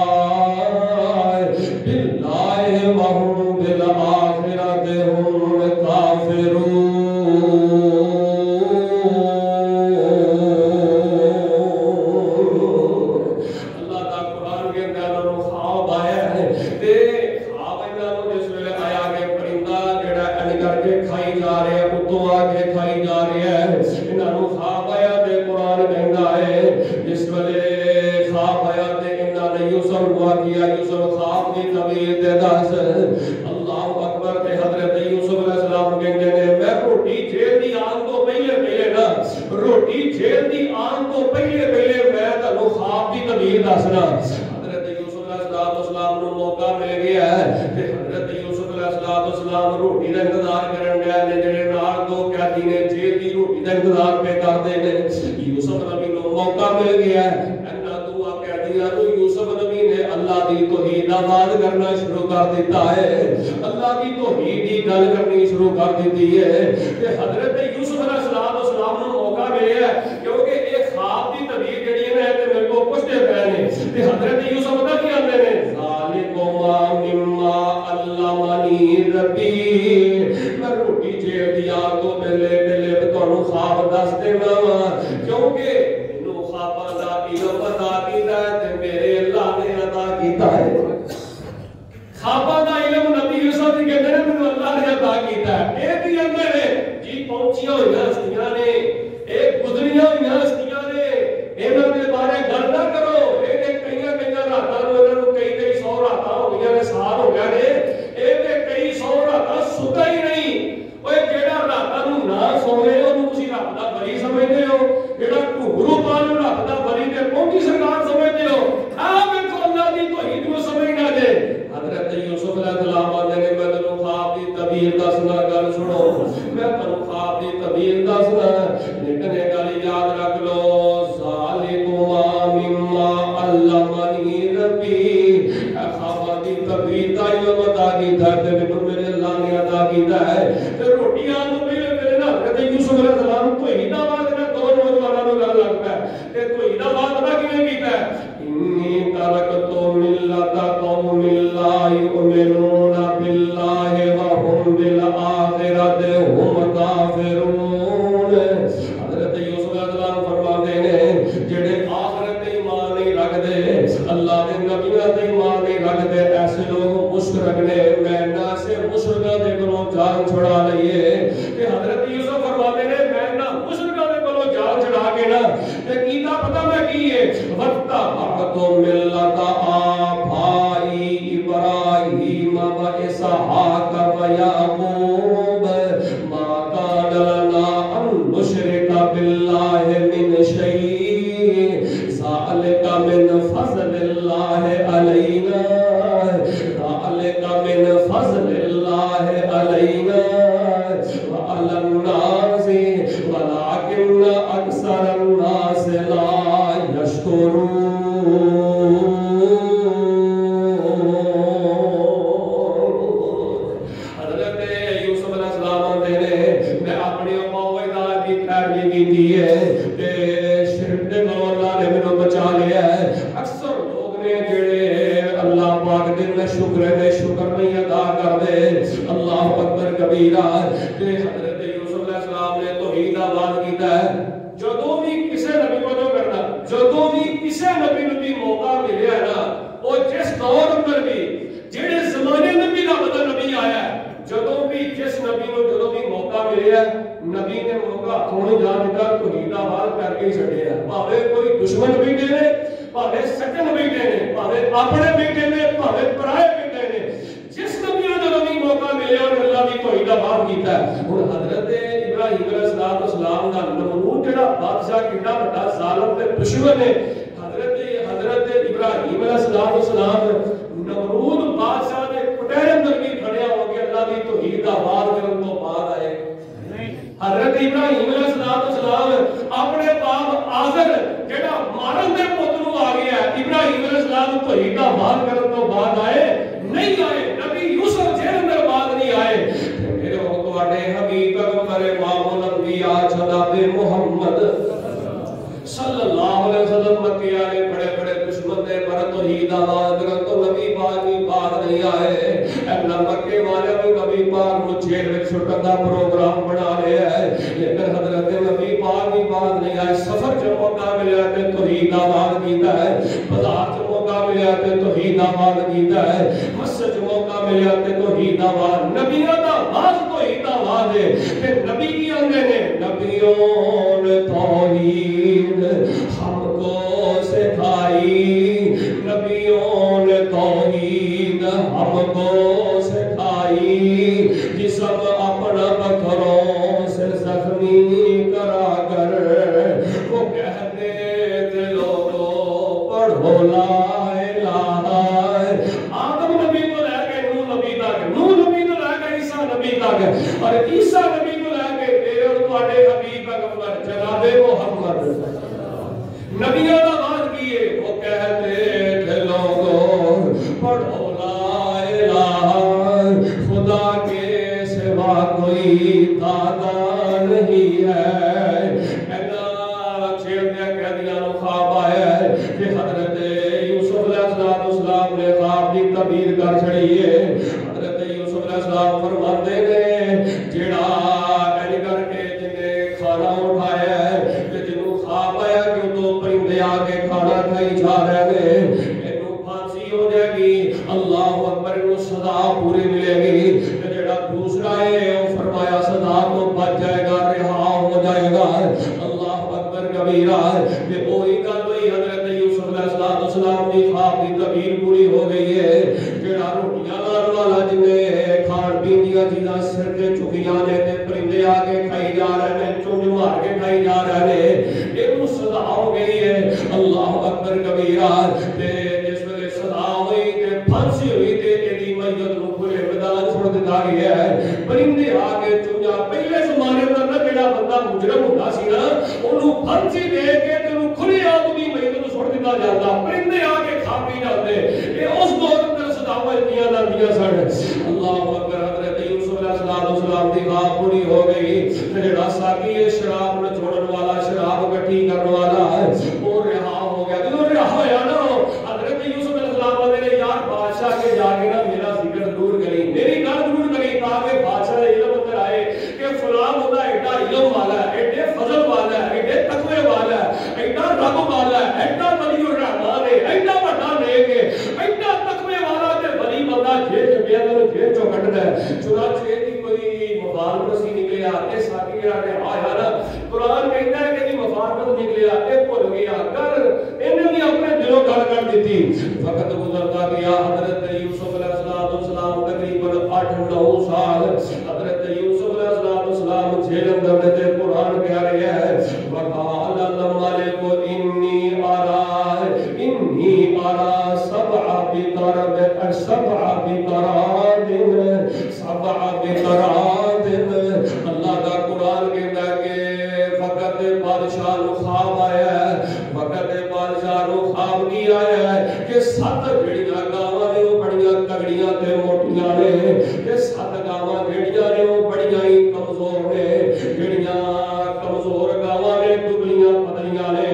وهم بالآخرۃ هم کافرون اللہ دا قرآن کے اندر خواب آیا ہے تے خواب انہاں نو جس ویلے آیا کہ پرندہ جڑا ان کر کے کھائی جا رہا ہے اتوں آ کے کھائی جا رہا ہے انہاں نو خواب آیا تے قرآن کہندا ہے جس ویلے خواب آیا تے انہاں نے یوسف کو کیا یوسف خواب دی تعبیر دے دس اللہ اکبر تے حضرت یوسف علیہ السلام کہندے نے میں روٹی جیل دی آن تو پہلے نا روٹی جیل دی آن تو پہلے میں تانوں خواب دی تعبیر دسنا حضرت یوسف علیہ السلام نو موقع مل گیا ہے تے حضرت یوسف علیہ السلام روٹی دا انتظار کرن گئے نے جڑے نال دو قیدی نے جیل دی روٹی دا انتظار پہ کردے نے یوسف نبی نو موقع مل گیا ہے انہاں دو قیدیاں نو یوسف نبی نے اللہ دی توحید آباد کرنا شروع کر دیتا ہے اللہ کی توحید دی گل کرنی شروع کر دیتی ہے کہ حضرت یوسف علیہ السلام نو موقع ملیا ہے کیونکہ ایک خواب دی تعبیر جڑی ہے تے میرے کو پوچھتے پے نے تے حضرت یوسف دا کی آندے نے ذالکما مما علمنی ربی میں روٹی جیل دی آگ تو پہلے تانوں خواب دس دینا کیونکہ اینو خواباں دا علم عطا کیتا ہے تے میرے اللہ نے عطا کیتا ہے خواباں دا علم نبی یوسف دی کہندے نے مینوں اللہ نے عطا کیتا ہے اے بھی اندر ہے جی پہنچیاں ہوئی ہستیاں نے، ایک گزریاں ہوئی ہستیاں نے، انہاں دے بارے گل نہ کرو۔ کئی راتوں کئی سو رات ہو گئی نے، سال ہو گئے نے، یہ کئی سو رات ستا ہی نہیں۔ جہاں راتوں نہ سوے وہ تھی رب کا بلی سمجھتے ہو، جہاں گھگرو پا رب کا بلی تے پہنچی سرکار سمجھتے ہو۔ آپ اللہ کی توحید کو سمجھنا جے۔ حضرت یوسف علیہ السلام آتے نے میں تمہیں خواب کی تعبیر دسنا، گل سنو میں تمہیں خواب کی تعبیر دسنا، لیکن ایک گل یاد رکھ لو، ذالکما مما علمنی ربی، خواب کی تعبیر کا علم عطا کیتا ہے تے میرے اللہ نے عطا کیتا ہے۔ تے روٹیاں تو میرے نا حضرت یوسف علیہ السلام توحید دا وعدہ دو نوجوانوں نوں گل لگ پیا تے توحید دا وعدہ کیویں کیتا ہے؟ انی ترکت ملت قوم لا یؤمنون باللہ وهم بالآخرۃ هم کافرون۔ حضرت یوسف علیہ السلام فرماتے ہیں جڑے آخرت تے ایمان نہیں رکھدے، اللہ دے نبیوں تے ایمان نہیں رکھدے، ایسے لوگ مشرک نے، میں نہ سے مشرکاں دے کولوں جان چھڑا لئیے۔ کہ حضرت یوسف فرماتے ہیں میں نہ مشرکاں دے کولوں جان چھڑا کے نا تے کیتا پتہ میں کی ہے، وَاتَّبَعْتُ مِلَّتَ آبَائِي إِبْرَاهِيمَ وَإِسْحَاقَ وَيَعْقُوبَ مَا كَانَ لَنَا أَن نُشْرِكَ بِاللَّهِ مِنْ شَيْءٍ ذَلِكَ مِنْ فَضْلِ اللَّهِ عَلَيْنَا ذَلِكَ مِنْ فَضْلِ اللَّهِ عَلَيْنَا وَعَلَى النَّاسِ وَلَكِنَّ أَكْثَرَ النَّاسِ لَا يَشْكُرُونَ۔ حضرت یوسف علیہ السلام نے میں اپنی موعدہ کی پیروی کی ہے تے شرک دے کولوں اللہ نے مینوں بچا لیا ہے۔ اکثر لوگ نے جڑے اللہ پاک دے میں شکر نہیں ادا کردے، اللہ اکبر کبیرہ۔ تے حضرت یوسف علیہ السلام نے توحید دا وعدہ کیتا ہے، جدوں بھی کسے نبی کو جو کرنا، جدوں بھی کسے نبی نوں بھی موقع ملیا ہے نا، وہ جس دور اندر بھی جڑے زمانے میں بھی رب دا نبی آیا ہے، جدوں بھی جس نبی نوں جدوں بھی موقع ملیا ہے، نبی نے موقع ہتھوں جا دیتا، توحید دا وعدہ کر کے ہی چھڈیا۔ بھاوے کوئی دشمن بیٹے نے، بھاوے سجن بیٹے نے، بھاوے اپنے بیٹے نے، بھاوے پرائے بیٹے نے، جس نبی نے جدوں بھی موقع ملیا اور اللہ دی توحید دا وعدہ کیتا ہے۔ ہن حضرت ابراہیم علیہ السلام دا نمرود جڑا بادشاہ کیڑا بڑا ظالم تے دشمن ہے، حضرت ابراہیم علیہ السلام نمرود بادشاہ دے پٹیرے اندر بھی کھڑیا ہو کے اللہ دی توحید دا وعدہ کرن تو بعد آئے۔ حضرت ابراہیم علیہ السلام اپنے باپ آزر جڑا مارن دے پتر نوں آ گیا، ابراہیم علیہ السلام توحید دا وعدہ کرن تو بعد آئے نہیں آئے، نبی یوسف جیل اندر بعد نہیں آئے۔ میرے تواڈے حبیب پیغمبر امام الانبیاء جناب محمد صلی اللہ علیہ وسلم مکے والے بڑے بڑے دشمن دے پر توحید دا وعدہ کرن تو نبی پاک بھی بعد نہیں آئے۔ اپنا مکے والے بھی نبی پاک نوں جیل وچ سٹن دا پروگرام بنا لیا ہے، لیکن حضرت نبی پاک بھی بعد نہیں آئے۔ سفر چ موقع ملیا تے توحید دا وعدہ کیتا ہے، بازار چ موقع ملیا تے توحید دا وعدہ کیتا ہے، مسجد چ موقع ملیا تے توحید دا وعدہ، نبیوں دا وعدہ توحید دا وعدہ ہے۔ تے نبی کی آندے نے، نبیوں نے توحید ہم کو سکھائی، نبیوں نے توحید ہم کو سکھائی، جسم اپنا پتھروں سے زخمی کرا کر وہ کہتے تھے لوگوں پڑھو لا الہ۔ آدم نبی کو لے کے نوح نبی تک، نوح نبی کو لے کے عیسیٰ نبی تک، اور عیسیٰ نبی کو لے کے میرے اور تواڈے حبیب پیغمبر جناب محمد نبیوں کا وعدہ کیے، وہ کہتے تھے لوگوں پڑھو لا الہ، خدا کے سوا کوئی دادا نہیں ہے۔ اینا جیل میں قیدیاں نوں خواب آیا ہے کہ حضرت یوسف علیہ السلام نے خواب کی تعبیر کر چھڑی ہے۔ حضرت یوسف علیہ السلام فرماتے نے جیڑا ایلی کر کے جنہیں کھانا اٹھایا ہے کہ جنہوں خواب آیا کہ تو پرندے آگے کھانا کھائی جا رہے ہیں، انہوں پھانسی ہو جائے گی، اللہ اکبر، انہوں سزا پوری ملے گی۔ جیڑا دوسرا ہے وہ فرمایا سزا تو بچ جائے گا، کبیرہ کہ وہی گل ہوئی حضرت یوسف علیہ السلام کی خواب کی تعبیر پوری ہو گئی ہے جڑا روٹیاں لان والا جنے کھان پین دی چیزاں سر تے چکیاں نے تے پرندے آ کے کھائی جا رہے ہیں چونج مار کے کھائی جا رہے ہیں یہ سزا ہو گئی ہے اللہ اکبر کبیرہ تے جس ویلے سزا ہوئی تے پھانسی ہوئی تے ایدی میت نو کھلے میدان چھوڑ دتا گیا ہے پرندے آ کے چونجا پہلے زمانے دا نہ جڑا بندہ مجرم ہوندا سی نا اونوں پھانسی دے کے تے اونوں کھلی آگ دی میت نو چھوڑ دتا جاندا پرندے آ کے کھا پی جاندے یہ اس دور اندر سزاواں دیا جاندیاں سن اللہ اکبر حضرت یوسف علیہ السلام دی خواب پوری ہو گئی جڑا ساقی ہے شراب نچوڑن والا شراب اکٹھی کرنے والا وہ رہا ہو گیا جب رہا ہویا نا حضرت یوسف علیہ السلام نے یار بادشاہ کے جا کے نا میرا ذکر ضرور کری میری گل ضرور کری تاکہ بادشاہ کا علم اندر آئے کہ فلاں بندہ ایڈا علم والا ہے ایڈے فضل والا ہے ایڈے تقوی والا ہے ایڈا رب والا ہے ایڈا ولی الرحمان ہے ایڈا بڑا نیک ہے ایڈا تقوی والا تے ولی بندہ جیل چ گیا تے جیل چوں کڈدا ہے چنانچہ دی کوئی مفارقت نکلیا اے ساقی نے آیا نا قرآن کہتا ہے کہ مفارقت نکلیا اے بھول گیا کر انہوں نے اپنے دلوں گل کر دیتی وقت گزرتا گیا حضرت یوسف علیہ السلام تقریباً 8-9 سال حضرت یوسف علیہ السلام جیل اندر تے قرآن کہہ رہا ہے وقال الملك انی ارى سبع بقرات اللہ کا قرآن کہتا ہے کہ فقط بادشاہ نو خواب آیا ہے وقت بادشاہ نو خواب کی آیا ہے کہ 7 جڑیاں گاواں نے وہ بڑیاں تگڑیاں تے موٹیاں نے کہ 7 گاواں جڑیاں نے وہ بڑیاں ہی کمزور نے جڑیاں کمزور گاواں نے دبلیاں پتلیاں نے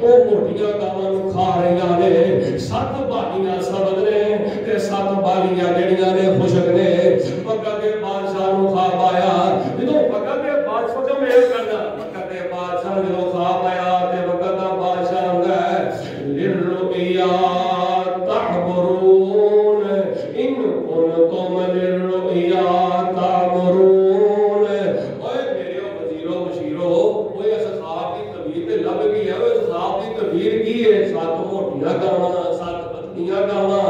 وہ موٹیاں گاواں نو کھا رہیاں نے 7 بالیاں سبز نے تے 7 بالیاں جڑیاں نے خشک نے وقت بادشاہ نو خواب آیا جدوں وقت بادشاہ کو میل کرنا وقت بادشاہ نو خواب آیا تے وقت بادشاہ ہوندا ہے للرؤیا تعبرون ان کنتم للرؤیا تعبرون اوے میرے وزیرو مشیرو اوے اس خواب دی تعبیر تے لب گئی ہے اوے اس خواب دی تعبیر کی ہے 7 موٹیاں گاواں 7 پتلیاں گاواں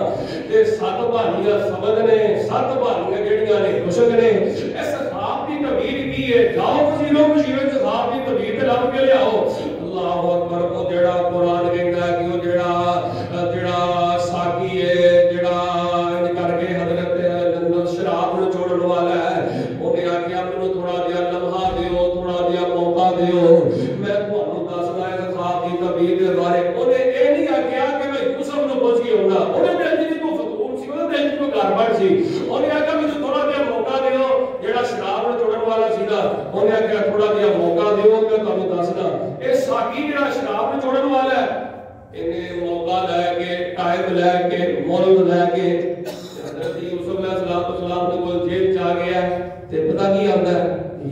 تے 7 بالیاں سبز نے 7 بالیاں جڑیاں نے خشک نے اس خواب دی تعبیر کی ہے جاؤ وزیرو مشیرو اس خواب دی تعبیر تے لب کے لیاؤ اللہ اکبر او جڑا قرآن کہندا ہے کہ او جڑا ساقی ہے جڑا ان کر کے حضرت شراب نو چھوڑن والا ہے او نے آکھیا مینوں تھوڑا جہا لمحہ دیو تھوڑا جہا موقع دیو میں تھانوں دسدا اس خواب دی تعبیر دے بارے او نے اے نہیں آکھیا کہ میں یوسف نو پوچھ کے ہونا او نے دل دی کوئی فضول سی او دل دی کوئی گڑبڑ سی او نے آکھیا مینوں تھوڑا جہا موقع دیو جڑا شراب نو چھوڑن والا سی نا او نے آکھیا تھوڑا جہا موقع دیو میں تھانوں دسدا اے ساقی جڑا شراب نو چھوڑن والا ہے انہیں موقع لے کے ٹائم لے کے مول لے کے حضرت یوسف علیہ السلام نے کوئی جیل چا گیا تے پتہ کی آندا ہے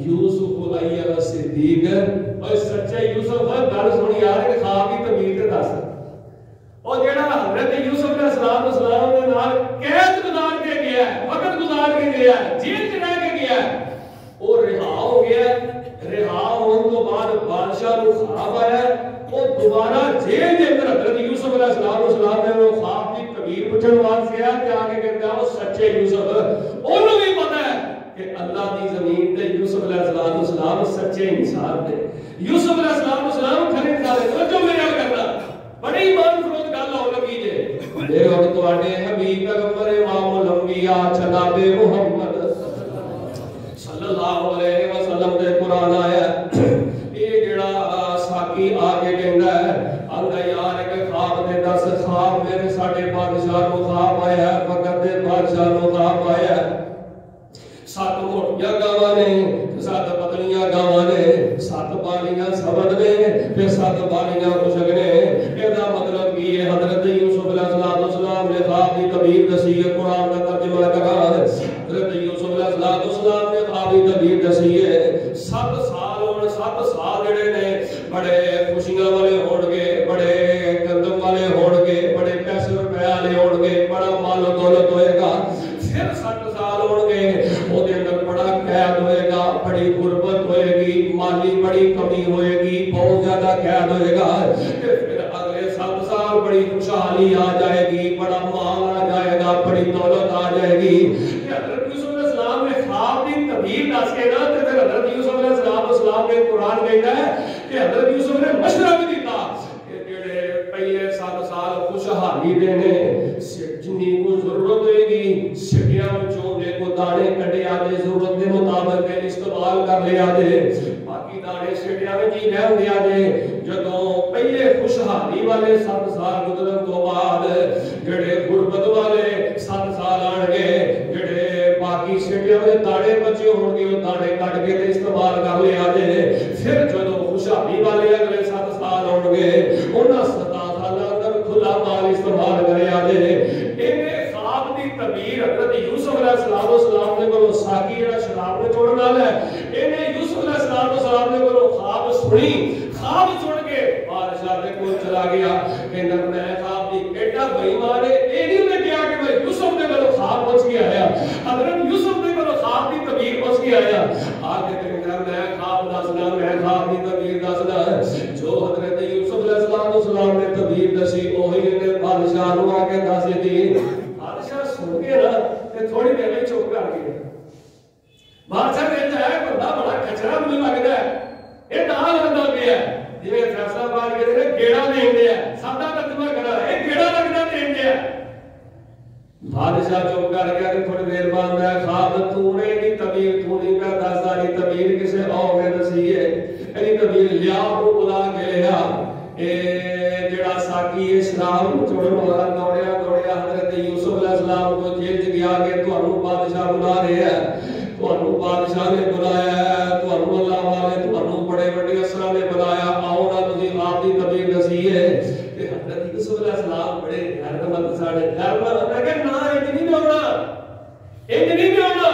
یوسف علیہ صدیق اور سچے یوسف گل سنی یار کہ خواب کی تعبیر تے دس اور جڑا حضرت یوسف علیہ السلام دے نال قید گزار کے گیا ہے وقت گزار کے گیا ہے جیل چ رہ کے گیا ہے اور رہا ہو گیا رہا ہون تو بعد بادشاہ نو خواب آیا ہے وہ دوبارہ جیل دے اندر حضرت یوسف علیہ السلام نے وہ خواب کی تعبیر پوچھن واسطے آیا تے آگے کہتا ہے وہ سچے یوسف انہوں بھی پتہ ہے کہ اللہ دی زمین تے یوسف علیہ السلام سچے انسان تھے یوسف علیہ السلام کھڑے انسان تھے توجہ میرا کرنا بڑی ایمان فروز گل ہو لگی جے میرے اور تواڈے حبیب پیغمبر امام الانبیاء جناب محمد صلی اللہ علیہ وسلم دے قرآن آیا اے جڑا ساقی آگے کہندا ہے آندا یار ایک خواب دے دس خواب میرے ساڈے بادشاہ نو خواب آیا ہے وقت دے بادشاہ نو خواب آیا ہے 7 موٹیاں گاواں نے 7 پتلیاں گاواں نے 7 بالیاں سبز نے تے 7 بالیاں خشک نے اے دا مطلب کی ہے حضرت یوسف علیہ السلام نے خواب دی تعبیر دسی ہے قرآن دا ترجمہ کرا حضرت یوسف علیہ السلام نے خواب دی تعبیر دسی ہے 7 سال ہون 7 سال جڑے نے بڑے خوشیاں والے ہون گے بڑے گندم والے ہون گے بڑے پیسے روپے والے ہون گے بڑا مال و دولت ہوئے گا پھر 7 سال ہون گے او دے اندر بڑا قید ہوئے گا بڑی غربت ہوئے گی، مالی بڑی کمی ہوئے گی، بہت زیادہ قید ہوئے گا، پھر اگلے 7 سال بڑی خوشحالی آ جائے گی، بڑا مال آ جائے گا، بڑی دولت آ جائے گی. حضرت یوسف علیہ السلام نے خواب کی تعبیر دس کے نا تے پھر حضرت یوسف علیہ السلام نے قرآن کہتا ہے کہ حضرت یوسف نے مشورہ بھی دیتا کہ جڑے پہلے 7 سال خوشحالی دے نے جنی کو ضرورت ہوئے گی سٹیاں وچوں دے کو دانے کڈے آدے ضرورت دے مطابق استعمال کر لیا دے، باقی دانے سٹیاں وچ ہی رہ دیا دے. جدوں پہلے خوشحالی والے 7 سال گزرن تو بعد جڑے غربت والے 7 سال آن گے، جڑے باقی سٹیاں وچ دانے بچے ہون گے وہ دانے کٹ کے استعمال کر لیا دے. پھر جدوں خوشحالی والے اگلے 7 سال آن گے انہاں 7 سالاں اندر کھلا مال استعمال کریا دے. انہیں خواب دی تعبیر حضرت یوسف علیہ السلام نے کو ساقی جڑا شراب نے چھوڑن والا ہے، انہیں یوسف علیہ السلام نے کو خواب سنی، خواب سن کے بادشاہ دے کول چلا گیا کہ میں خواب دی ایڈا بے ایمان ہے، اے نہیں نے کہا کہ میں یوسف دے کول خواب پہنچ کے آیا، حضرت یوسف دے کول خواب دی تعبیر پہنچ کے آیا. آ کے میں خواب دسنا، میں خواب دی تعبیر دسنا. جو حضرت یوسف علیہ السلام نے تعبیر دسی وہی نے بادشاہ نو آ کے دس دی. بادشاہ سن کے نا تے تھوڑی دیر میں چپ کر گیا. بادشاہ کہتا ہے بندہ بڑا کچرا مجھے لگتا ہے، یہ نال بندہ پیا ہے جی فیصلہ باد کہتے ہیں گیڑا دین دیا، سادہ ترجمہ کرا یہ گیڑا لگنا دین دیا. بادشاہ چپ کر گیا کہ تھوڑی دیر بعد میں خواب تو نے دی تعبیر تو نہیں پہ دستا، دی تعبیر کسے اور نے دسی ہے، یہ تعبیر لیا کو بلا کے لیا. اے جڑا ساقی شراب چھوڑن والا دوڑیا دوڑیا حضرت یوسف علیہ السلام کو جیل چ گیا کہ تانوں بادشاہ بلا رہے ہیں، تانوں بادشاہ نے بلایا ہے، تانوں اللہ والے تانوں بڑے بڑے افسراں نے بلایا، آؤ نا تسی آپ دی تعبیر دسی ہے. تے حضرت یوسف علیہ السلام بڑے حیرت مند ساڑے حیرت میں کہ نہ اے نہیں ہونا، اے نہیں ہونا.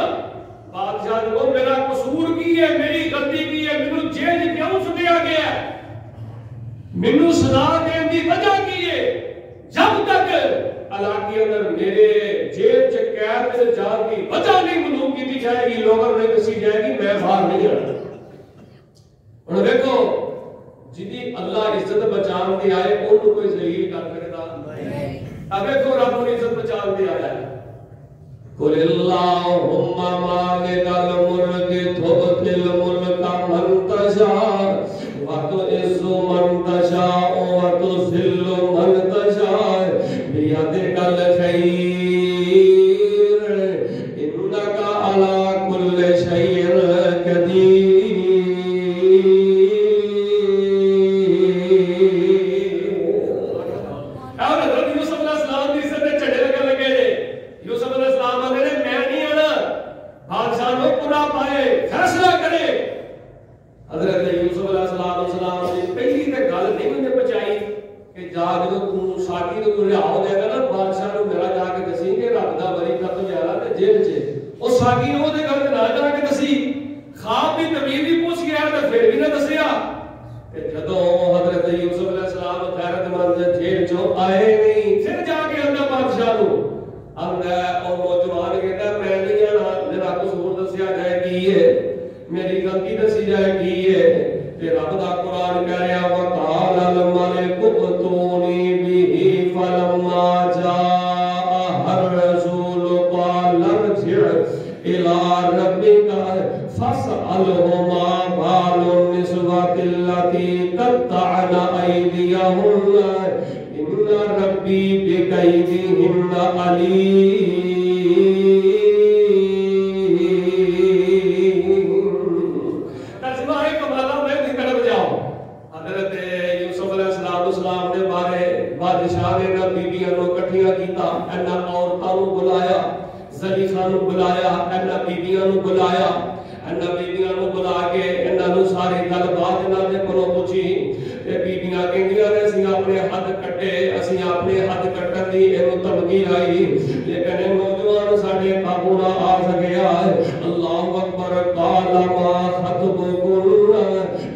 بادشاہ نے میرا قصور کی ہے، میری غلطی کی ہے، مینوں جیل کیوں سٹیا گیا ہے، مینوں سزا دین دی وجہ کی ہے؟ جب تک علاقے اندر میرے جیل چ قید سے جان کی وجہ نہیں معلوم کی جائے گی، لوگوں نے دسی جائے گی، میں باہر نہیں آنا. ہن دیکھو جدی اللہ عزت بچان دے آئے اونوں کوئی ذلیل کر سکدا نہیں. اب دیکھو رب نے عزت بچان دے آیا ہے. قل اللہم مالک الملک تؤتی الملک من تشاء وتعز من تشاء وتذل من تشاء بیدک الخیر انک علی کل شیء قدیر. اور حضرت یوسف علیہ السلام کی عزت دے جھنڈے لگن لگے. یوسف علیہ السلام آندے نے میں نہیں آنا، بادشاہ نو پورا پائے فیصلہ کرے. حضرت یوسف علیہ السلام نے پہلی تے گل نہیں انہیں بچائی کہ جا کے تو ساقی تو کوئی آؤ دے گا نا بادشاہ نو میرا جا کے دسی کہ رب دا ولی کا تو جانا تے جیل چ او ساقی نو دے گل نہ جا کے دسی، خواب دی تعبیر بھی پوچھ گیا تے پھر بھی نہ دسیا. تے جدوں حضرت یوسف علیہ السلام غیرت مند جیل چوں آئے نہیں، پھر جا کے اللہ بادشاہ نو اللہ اور نوجوان کہتا میں نہیں آنا، میرا قصور دسیا جائے کی ہے، میری غلطی دسی جائے کی ہے. تے رب دا قرآن کہہ رہا وقال الملک ائتونی بہ فلما جاء الرسول قال ارجع الى ربک فاسألہ ما بال النسوة التي قطعن أيديهن إن ربي بكيدهن عليم. بادشاہ نے نہ بیبیاں نو کٹھیاں کیتا، انہاں عورتاں نو بلایا، زلیخاں نو بلایا، انہاں بیبیاں نو بلایا، انہاں بیبیاں نو بلا کے انہاں نو ساری گل بات انہاں دے کولوں پوچھی. تے بیبیاں کہندیاں نے اسی اپنے حد کٹے، اسی اپنے حد کٹن دی اینو دھمکی لائی، لیکن نوجوان ساڈے قابو نہ آ سکیا. اللہ اکبر. قال ما خطبكن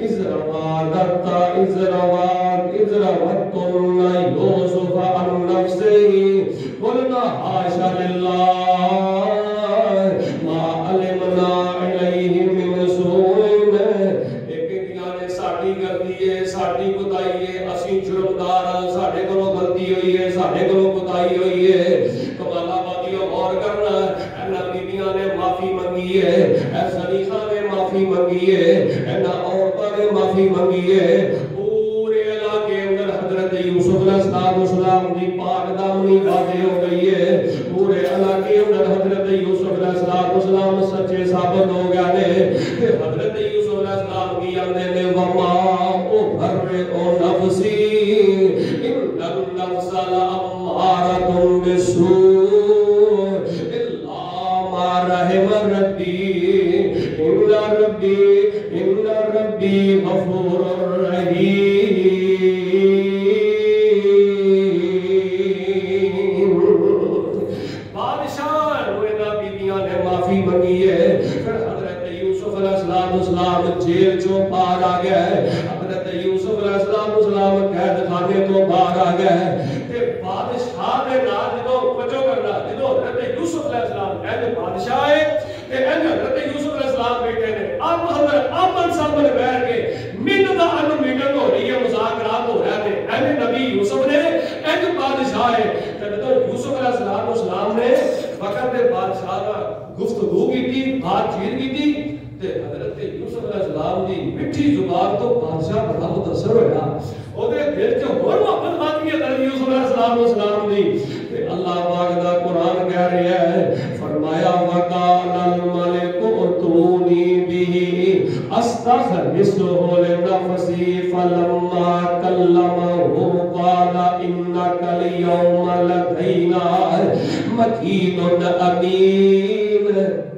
اذ راودت اذ راودتن یوسف عن نفسه قلنا حاشا لله ما علمنا علیہ من سوء منگی ہے, انہاں عورتوں نے معافی منگی ہے. پورے علاقے اندر حضرت یوسف علیہ السلام کی پاک دامنی واضح ہو گئی ہے. پورے علاقے اندر حضرت یوسف علیہ السلام سچے ثابت ہو گیا نے. حضرت یوسف علیہ السلام کی آندے نے وما ابرئ نفسی ان النفس لامارۃ بالسوء الا ما رحم ربی ان ربی غفور رحیم. بادشاہ روینا بیویاں نے معافی منگی ہے. پھر حضرت یوسف علیہ السلام جیل چوں باہر آ گیا ہے. حضرت یوسف علیہ السلام قید خانے تو باہر آ گیا ہے. تے بادشاہ دے نال جدوں پچو کرنا جدوں حضرت یوسف علیہ السلام کہندے بادشاہ ہے تے حضرت یوسف علیہ السلام بیٹھے نے اب حضرت آمن سامنے بیٹھ کے منت ان میٹنگ ہو رہی ہے, مذاکرات ہو رہے ہیں. اے نبی یوسف نے ایک بادشاہ ہے جدوں یوسف علیہ السلام نے وقت دے بادشاہ کا گفتگو کی تھی, بات چیت کی تھی تے حضرت یوسف علیہ السلام دی میٹھی زبان تو بادشاہ بڑا متاثر ہویا. او دے دل چ ہور محبت بن گئی حضرت یوسف علیہ السلام دی. تے اللہ پاک دا قرآن کہہ رہا ہے, فرمایا وقال الملك اتوني به استخلصه لنفسي فلما كلمه قال انك اليوم لدينا مكين امين.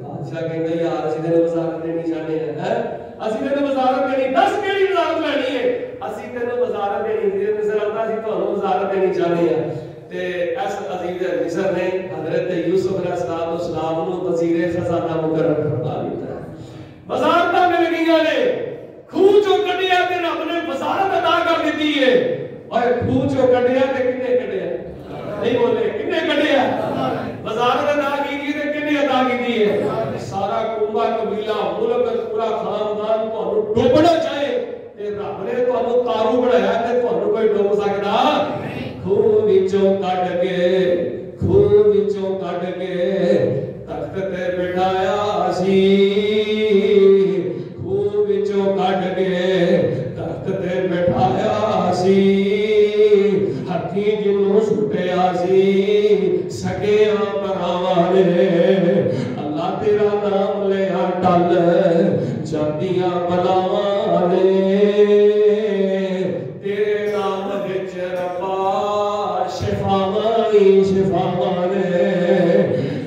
بادشاہ کہندا یار اسی تینوں وزارت دینی چاہتے ہیں, اسی تینوں وزارت دینی, دس کیڑی وزارت لینی ہے, اسی تینوں وزارت دینی ہے. مصر آتا اسی تانوں وزارت دینی چاہتے ہیں. تے اس عزیز مصر نے حضرت یوسف علیہ السلام کو وزیر خزانہ مقرر فرما دیا. وزارتاں مل گئیاں نے, کھوہ چوں کڈیا تے رب نے وزارت عطا کر دیتی ہے. اور کھوہ چوں کڈیا تے کنے کڈیا نہیں بولے کنے کڈیا وزارت عطا کی تے کنے عطا کی ہے. سارا کنبہ قبیلہ ملک پورا خاندان تانوں ڈوبنا چاہے تے رب نے تانوں تارو بنایا تے تانوں کوئی ڈوب سکدا کھوہ وچوں کڈ کے تخت تے بٹھایا سی. کھوہ وچوں کڈ کے تخت تے بٹھایا سی. ہتھی جنوں سٹیا سی سکیاں پراواں نے. اللہ تیرا نام لیا ٹل جاندیاں بلاواں نے. تیرے نام وچ ربا شفاواں نے.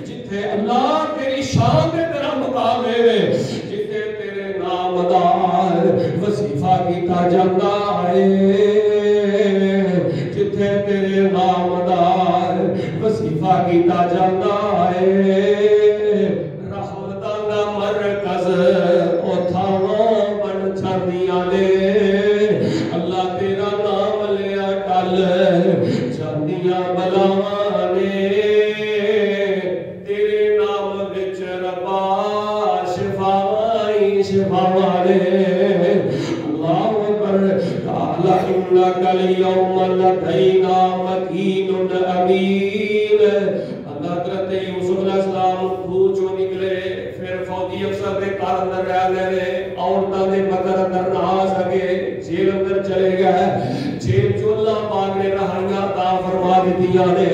جتھے اللہ تیری شان دے تیرا مقام ہے, جتھے تیرے نام دا وظیفہ کیتا جاندا ہے, جتھے تیرے نام دا وظیفہ کیتا جاندا ہے, رحمتاں دا مرکز اوتھاواں بن چھاندیاں نے. اللہ تیرا نام لیا ٹل جاندیاں بلاواں نے. تیرے نام وچ ربا شفاواں نے. اللہ اکبر. قال انک اليوم لدینا مکین امین. حضرت یوسف علیہ السلام کھوہ چوں نکلے, پھر فوجی افسر دے گھر اندر رہ لے, عورتاں دے مگر اندر نہ آ سکے, جیل اندر چلے گئے. جیل چوں اللہ پاک نے رہائیاں عطا فرما دتیاں نے.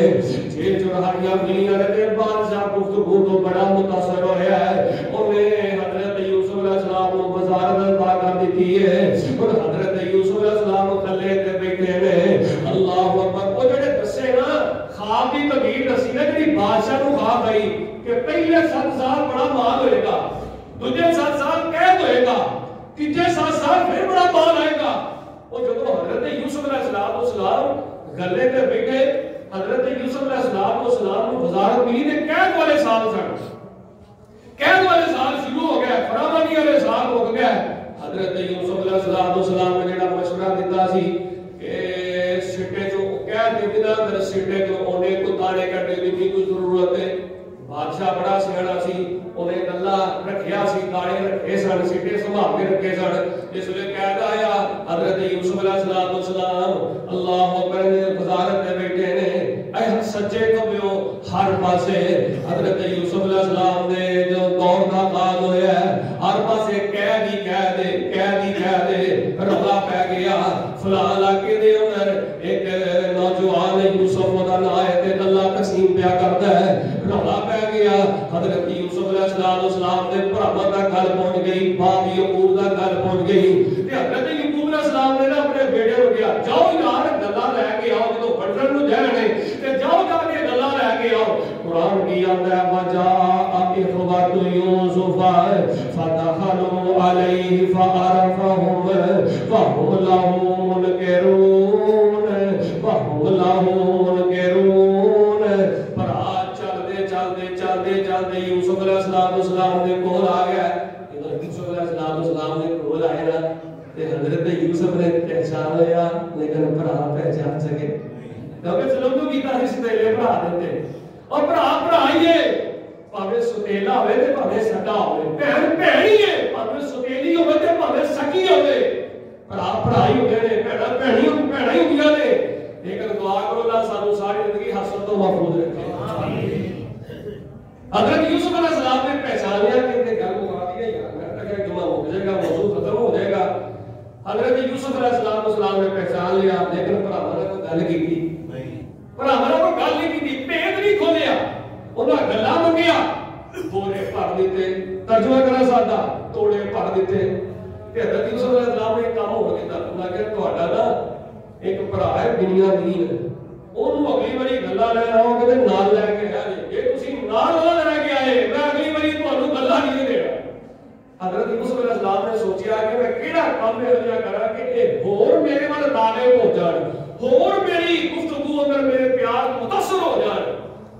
جیل چوں رہائیاں ملیاں نے تے بادشاہ گفتگو تو بڑا متاثر ہویا ہے. انہیں حضرت یوسف علیہ السلام کو وزارت عطا کر دیتی ہے. اور حضرت یوسف علیہ السلام تھلے تے بیٹھے نے. اللہ اکبر. او جڑے دسے نا خواب دی تعبیر دسی نا جڑی بادشاہ نو خواب آئی کہ پہلے 7 سال بڑا مال ہوئے گا, دوجے 7 سال قید ہوئے گا, تیجے 7 سال پھر بڑا مال آئے گا. وہ جدو حضرت یوسف علیہ السلام گلے تے بیٹھے, حضرت یوسف علیہ السلام کو وزارت ملی تے قید والے سال سن. قید والے سال شروع ہو گیا, فراوانی والے سال ہو گیا. حضرت یوسف علیہ السلام نے جڑا مشورہ دیتا سی کہ سٹے جو قید دے دینا در سٹے جو انہیں کو تانے کرنے دی کوئی ضرورت ہے. بادشاہ بڑا سیاںا سی, انہیں اللہ رکھیا سی, تانے رکھے سن سیٹے سنبھال کے رکھے سن جس ویلے قید آیا حضرت یوسف علیہ السلام اللہ اکبر وزارت دے بیٹھے نے اے سچے کبیو ہر پاسے حضرت یوسف علیہ السلام نے جو دور کا آغاز ہویا ہے ہر پاسے قید ہی قید رولا پہ گیا فلاں علاقے دے اندر ایک نوجوان یوسف دا نام ہے تے اللہ تقسیم پیا کردا ہے رولا پہ گیا حضرت یوسف علیہ السلام دے بھراواں دا گل پہنچ گئی باپ یعقوب دا گل پہنچ گئی تے حضرت یعقوب علیہ السلام نے اپنے بیٹے نوں کہا جاؤ یار گلاں لے کے آؤ جدوں بڑھن نوں جانے تے جاؤ جا کے گلاں لے کے آؤ قرآن کی آندا ہے وجاء اخوۃ یوسف فدخلوا علیہ فعرفهم وهم له منکرون برا چلدے یوسف علیہ السلام دے کول آ گیا جدوں یوسف علیہ السلام دے کول آئے نا تے حضرت یوسف نے پہچان لیا لیکن برا پہچان سکے کیونکہ سلوک کیتا رشتے لے برا دیتے اور برا ہی ہے پاوے ستیلا ہوئے تے پاوے سکا ہوئے بہن بہن ہی ہے پاوے ستیلی ہوئے تے پاوے سکی ہوئے برا ہی ہوتے ہیں بہنا ہی ہوندیاں نے لیکن دعا کرو اللہ سانو ساری زندگی حسد تو محفوظ رکھے حضرت یوسف علیہ السلام نے پہچان لیا کہ یہ گل مکا دیا یار میں تک جمعہ ہو جائے گا موضوع ختم ہو جائے گا حضرت یوسف علیہ السلام نے پہچان لیا لیکن بھراواں نے کوئی گل کی بھراواں نے کوئی گل نہیں کی بھید نہیں کھولیا انہاں گلاں منگیا بورے بھر دیتے ترجمہ کرا سادہ توڑے بھر دیتے تے حضرت یوسف علیہ السلام نے کام ہو کیتا انہاں کہ تہاڈا نا ایک بھرا ہے بنیامین ਉਹਨੂੰ ਅਗਲੀ ਵਾਰੀ ਗੱਲਾਂ ਲੈ ਆਓਗੇ ਤੇ ਨਾਲ ਲੈ ਕੇ ਆ ਜੇ ਜੇ ਤੁਸੀਂ ਨਾਲ ਉਹਦਾ ਲੈ ਕੇ ਆਏ ਮੈਂ ਅਗਲੀ ਵਾਰੀ ਤੁਹਾਨੂੰ ਗੱਲਾਂ ਨਹੀਂ ਦੇਣਾ حضرت یوسف علیہ السلام نے سوچیا کہ میں کیڑا کام ਇਹੋ ਜਿਹਾ ਕਰਾਂ ਕਿ ਇਹ ਹੋਰ ਮੇਰੇ ਵੱਲ ਨਾਲੇ ਹੋ ਜਾਣ ਹੋਰ ਮੇਰੀ ਗੁਫ਼ਤਗੂ ਅੰਦਰ ਮੇਰੇ ਪਿਆਰ ਮੁਤਅਸਰ ਹੋ ਜਾਣ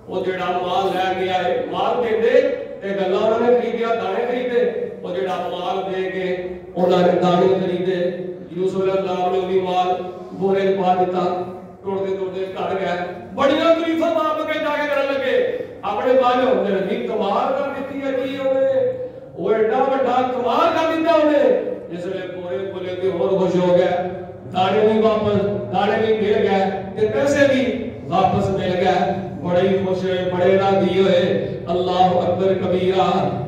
ਉਹ ਜਿਹੜਾ ਮਾਲ ਲੈ ਕੇ ਆਏ ਮਾਲ ਦਿੰਦੇ ਤੇ ਗੱਲਾਂ ਉਹਨਾਂ ਨੇ ਖਰੀਦਿਆ ਦਾਣੇ ਖਰੀਦੇ ਉਹ ਜਿਹੜਾ ਮਾਲ ਦੇ ਕੇ ਉਹਨਾਂ ਨੇ ਦਾਣੇ ਖਰੀਦੇ ਯੂਸੁਫ علیہ السلام نے ਵੀ ਮਾਲ ਬੋਰੇ 'ਚ ਪਾ ਦਿੱਤਾ ਟੁੱਟਦੇ ਟੁੱਟਦੇ ਘੜ ਗਿਆ ਬੜੀਆਂ ਤਰੀਫਾਂ ਮਾਪ ਕੇ ਜਾ ਕੇ ਕਰਨ ਲੱਗੇ ਆਪਣੇ ਬਾਜ ਹੁੰਦੇ ਨੇ ਵੀ ਕਮਾਲ ਕਰ ਦਿੱਤੀ ਹੈ ਜੀ ਉਹਨੇ ਉਹ ਐਡਾ ਵੱਡਾ ਕਮਾਲ ਕਰ ਦਿੱਤਾ ਉਹਨੇ ਜਿਸ ਵੇਲੇ ਬੋਰੇ ਖੋਲੇ ਤੇ ਹੋਰ ਖੁਸ਼ ਹੋ ਗਿਆ ਦਾਣੇ ਵੀ ਮਿਲ ਗਏ ਤੇ ਪੈਸੇ ਵੀ ਵਾਪਸ ਮਿਲ ਗਏ ਬੜੇ ਹੀ ਖੁਸ਼ ਹੋਏ ਬੜੇ ਰਾਜ਼ੀ ਹੋਏ ਅੱਲਾਹੁ ਅਕਬਰ ਕਬੀਰਾ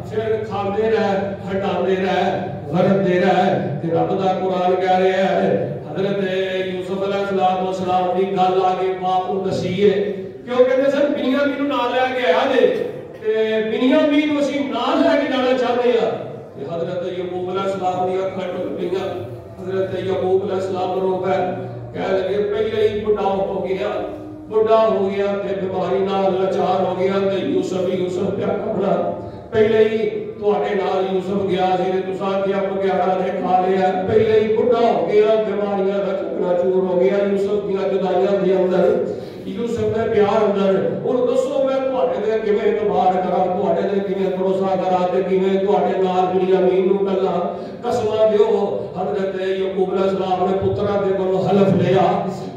ਫਿਰ ਖਾਂਦੇ ਰਹਿ ਹਟਾਉਂਦੇ ਰਹਿ ਵਰਤਦੇ ਰਹਿ ਤੇ ਰੱਬ ਦਾ ਕੁਰਾਨ ਕਹਿ ਰਿਹਾ ਹੈ حضرت یوسف علیہ السلام کی گل آ کے باپ کو دسی ہے کیوں کہتے سن بنیامین نو نال لے کے آیا جے تے بنیامین نو اسی نال لے کے جانا چاہتے ہیں کہ حضرت یعقوب علیہ السلام دی اکھاں ٹک گئیاں حضرت یعقوب علیہ السلام رو پہ کہہ لگے پہلے ہی بڑھا ہو گیا تے بیماری نال لاچار ہو گیا تے یوسف پیا کھڑا پہلے ہی تواڈے نال یوسف گیا سی تے تساں کیا پگیاڑا نے کھا لیا پہلے ہی بڑھا ہو گیا بیماریاں دا چکنا چور ہو گیا یوسف دیاں جدائیاں دے اندر یوسف دے پیار اندر ہن دسو میں تواڈے تے کیویں اعتبار کراں تواڈے تے کیویں بھروسہ کراں تے کیویں تواڈے نال بنیامین نو کلا قسماں دیو حضرت یعقوب علیہ السلام نے پتراں دے کولوں حلف لیا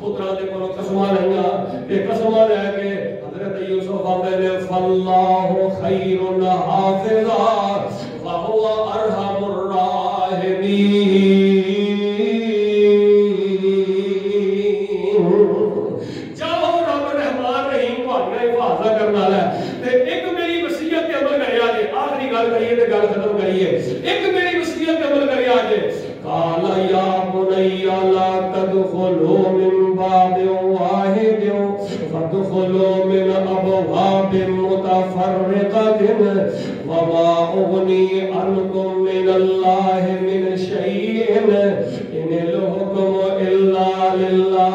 پتراں دے کولوں قسماں لئیاں تے قسماں لے کے حضرت یوسف آندے نے فاللہ خیر حافظا وهو ارحم الراحمین جاؤ رب رحمان رحیم تہاڈی حفاظت کرن والا ہے تے ایک میری وصیت تے عمل کریا جے آخری گل کریے تے گل ختم کریے ایک میری وصیت تے عمل کریا جے قال یا بنی لا تدخلوا من باب واحد فادخلوا من ابواب متفرقة وما اغني عنكم من الله من شيء ان الحكم الا لله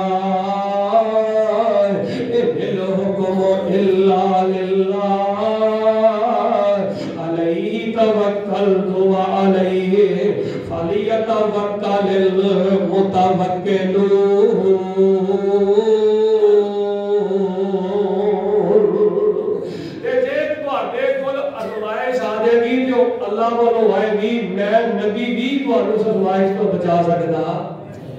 ان الحكم الا لله عليه توكلت وعليه فليتوكل المتوكلون اللہ والوں آئے گی میں نبی بھی تہانوں سزمائش تو بچا سکدا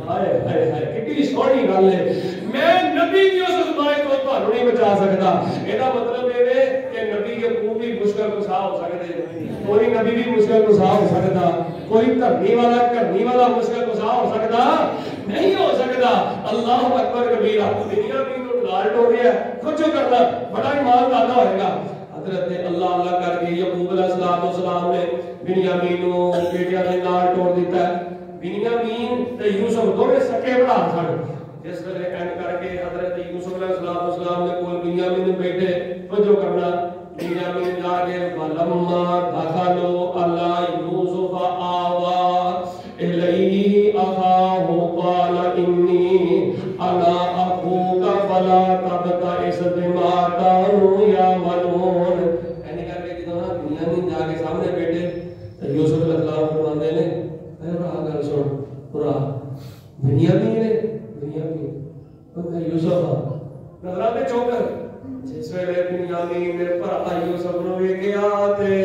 ہائے ہائے ہائے کتنی سونی گل ہے میں نبی بھی اس سزمائش تو تہانوں نہیں بچا سکدا ایدا مطلب یہ ہے کہ کہ نبی یعقوب بھی مشکل کشا ہو سکتے، کوئی نبی بھی مشکل کشا ہو سکتا، کوئی کرنی والا مشکل کشا ہو سکتا نہیں ہو سکتا۔ اللہ اکبر کبیرہ، دنیا بھی لال ٹو رہی ہے، کچھ کرنا بڑا ایمان لانا ہوئے گا۔ حضرت اللہ کر کے یعقوب علیہ السلام نے بنیامین بیٹیاں نے لال توڑ دیتا ہے۔ بنیامین تے یوسف دونوں سکے بڑا سن، جس ویلے اینڈ کر کے حضرت یوسف علیہ السلام نے کول بنیامین بیٹے توجہ کرنا، بنیامین جا کے فلما دخلوا علی یوسف آوا الیہ اخاہ قال انی انا اخوک فلا تبتئس بما كانوا یعملون۔ اینی کر کے جدوں بنیامین جا کے سامنے بیٹھے یوسف علیہ السلام فرماندے نے اے بھرا گل سن، بھرا بنیامین نے یوسف نظرہ میں چوکر جس ویلے بنیامین نے بھرا یوسف نو ویکھیا تے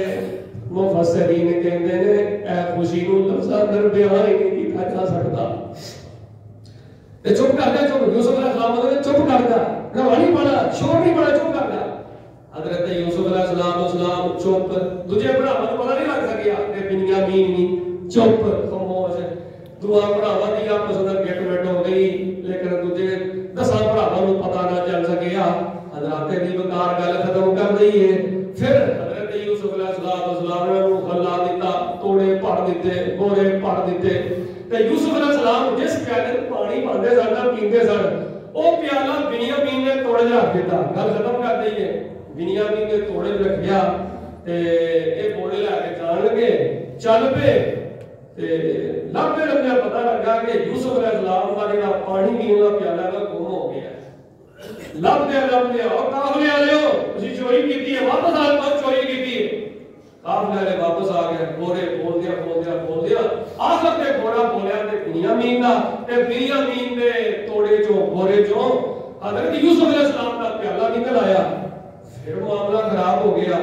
مفسرین کہندے نے اے خوشی نو لفظاں اندر بیان ہی نہیں کیتا جا سکتا۔ تے چپ کر گیا، چپ یوسف علیہ السلام نے چپ کر دیا، روا نہیں پڑا، شور نہیں پڑا، چپ کر دیا۔ حضرت یوسف علیہ السلام چپ، تجھے بڑھاوا تو پتہ نہیں لگ سکیا کہ بنیامین نہیں چپ خاموش، دعا بڑھاوا دی آپس اندر گٹ مٹ ہو گئی، لیکن تجھے دساں بڑھاوا نو پتہ نہ چل سکیا۔ حضرت دی بکار گل ختم کر دی ہے۔ پھر حضرت یوسف علیہ السلام نے خلا دیتا، توڑے پڑ دیتے، بورے پڑ دیتے، تے یوسف علیہ السلام جس پیالے پانی پاندے سن پیندے سن او پیالہ بنیامین نے توڑ رکھ دیتا، گل ختم کر دی ہے۔ بنیامین نے توڑے رکھیا تے اے بورے لے کے جان لگے، چل پے تے لمبے لمبے پتہ لگا کہ یوسف علیہ السلام کا جڑا پانی پینے کا پیالہ ہے گم ہو گیا ہے۔ لمبے اور قافلے والے ہو اسی چوری کیتی ہے، واپس آ کے چوری کیتی ہے، قافلے والے واپس آ گئے، بورے بول دیا آخر تے بورا بولیا تے بنیامین دا تے بنیامین دے توڑے چوں بورے چوں حضرت یوسف علیہ السلام کا پیالہ نکل آیا۔ پھر معاملہ خراب ہو گیا،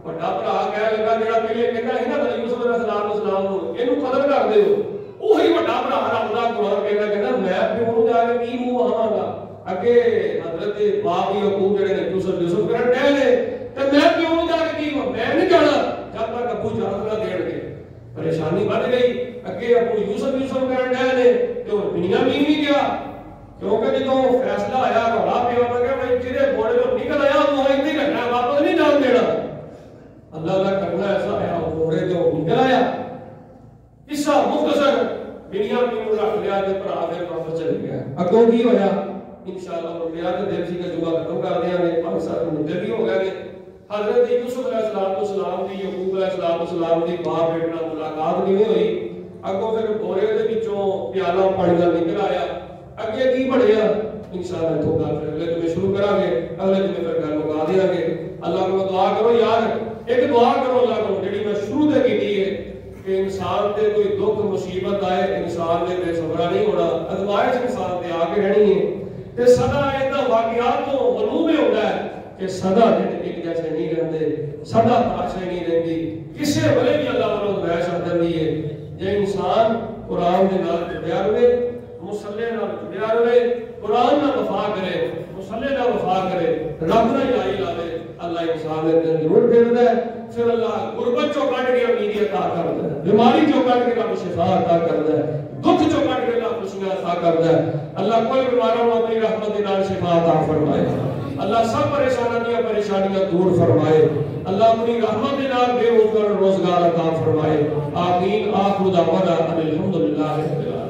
بڑا بھرا کہہ لگا جڑا پہلے کہندا ہے نا یوسف علیہ السلام نو اینو قتل کر دیو، وہی بڑا بھرا رب دا قرآن کہندا میں پیو نوں جا کے کی منہ وہاں گا، اگے حضرت باپ یعقوب جڑے نے یوسف کرن ڈے نے تے میں پیو نوں جا کے کی میں نہیں جانا جب تک ابو اجازت نہ دین گے۔ پریشانی بڑھ گئی، اگے ابو یوسف کرن ڈے نے تے بنیامین نہیں گیا، کیونکہ جدوں فیصلہ آیا رولا پیا کہ بھائی جہے بوڑے تو نکل آیا وہ اتنے رکھنا واپس نہیں جان دینا، اللہ کا کرنا ایسا آیا بوڑے تو نکل آیا۔ قصہ مختصر بنیامین کو رکھ لیا تے بھرا پھر واپس چلے گیا۔ اگوں کی ہویا انشاءاللہ میرا تے دل سی کا جمعہ ختم کر دیاں گے، 5 سال مدت بھی ہو گئے نے۔ حضرت یوسف علیہ السلام دی یعقوب علیہ السلام دی باپ بیٹے نال ملاقات کیویں ہوئی، اگوں پھر بورے دے وچوں پیالہ پانی دا نکل آیا، اگے کی بڑھیا انشاءاللہ تو گل پھر اگلے جمعے شروع کرا گے، اگلے جمعے پھر گل مکا دیاں گے۔ اللہ کو دعا کرو یار، ایک دعا کرو اللہ کو جڑی میں شروع تے کیتی ہے کہ انسان تے کوئی دکھ مصیبت آئے انسان نے بے صبرا نہیں ہونا، ازمائش انسان تے آ کے رہنی ہے تے سدا ایسا واقعات تو معلوم ہی ہوتا ہے کہ سدا ایک جیسے نہیں رہتے، سدا پاشے نہیں رہتی، کسے بلے بھی اللہ والوں ازمائش آ جاتی ہے۔ جے انسان قرآن دے نال جڑیا رہے، مصلی نال جڑیا رہے، قرآن نال وفا کرے، مصلی نال وفا کرے، رب نال لائی لاوے، اللہ انسان دے دل ضرور پھیردا ہے۔ پھر اللہ غربت چوں کڈ کے امید عطا کردا ہے، بیماری چوں کڈ کے رب شفا عطا کردا ہے، دکھ چوں کڈ کے اللہ خوشیاں عطا کردا ہے۔ اللہ کوئی بیماروں کو اپنی رحمت دے نال شفا عطا فرمائے، اللہ سب پریشانیاں دور فرمائے، اللہ اپنی رحمت دے نال بے روزگار عطا فرمائے۔ آمین۔ آخر دعوانا الحمدللہ رب العالمین۔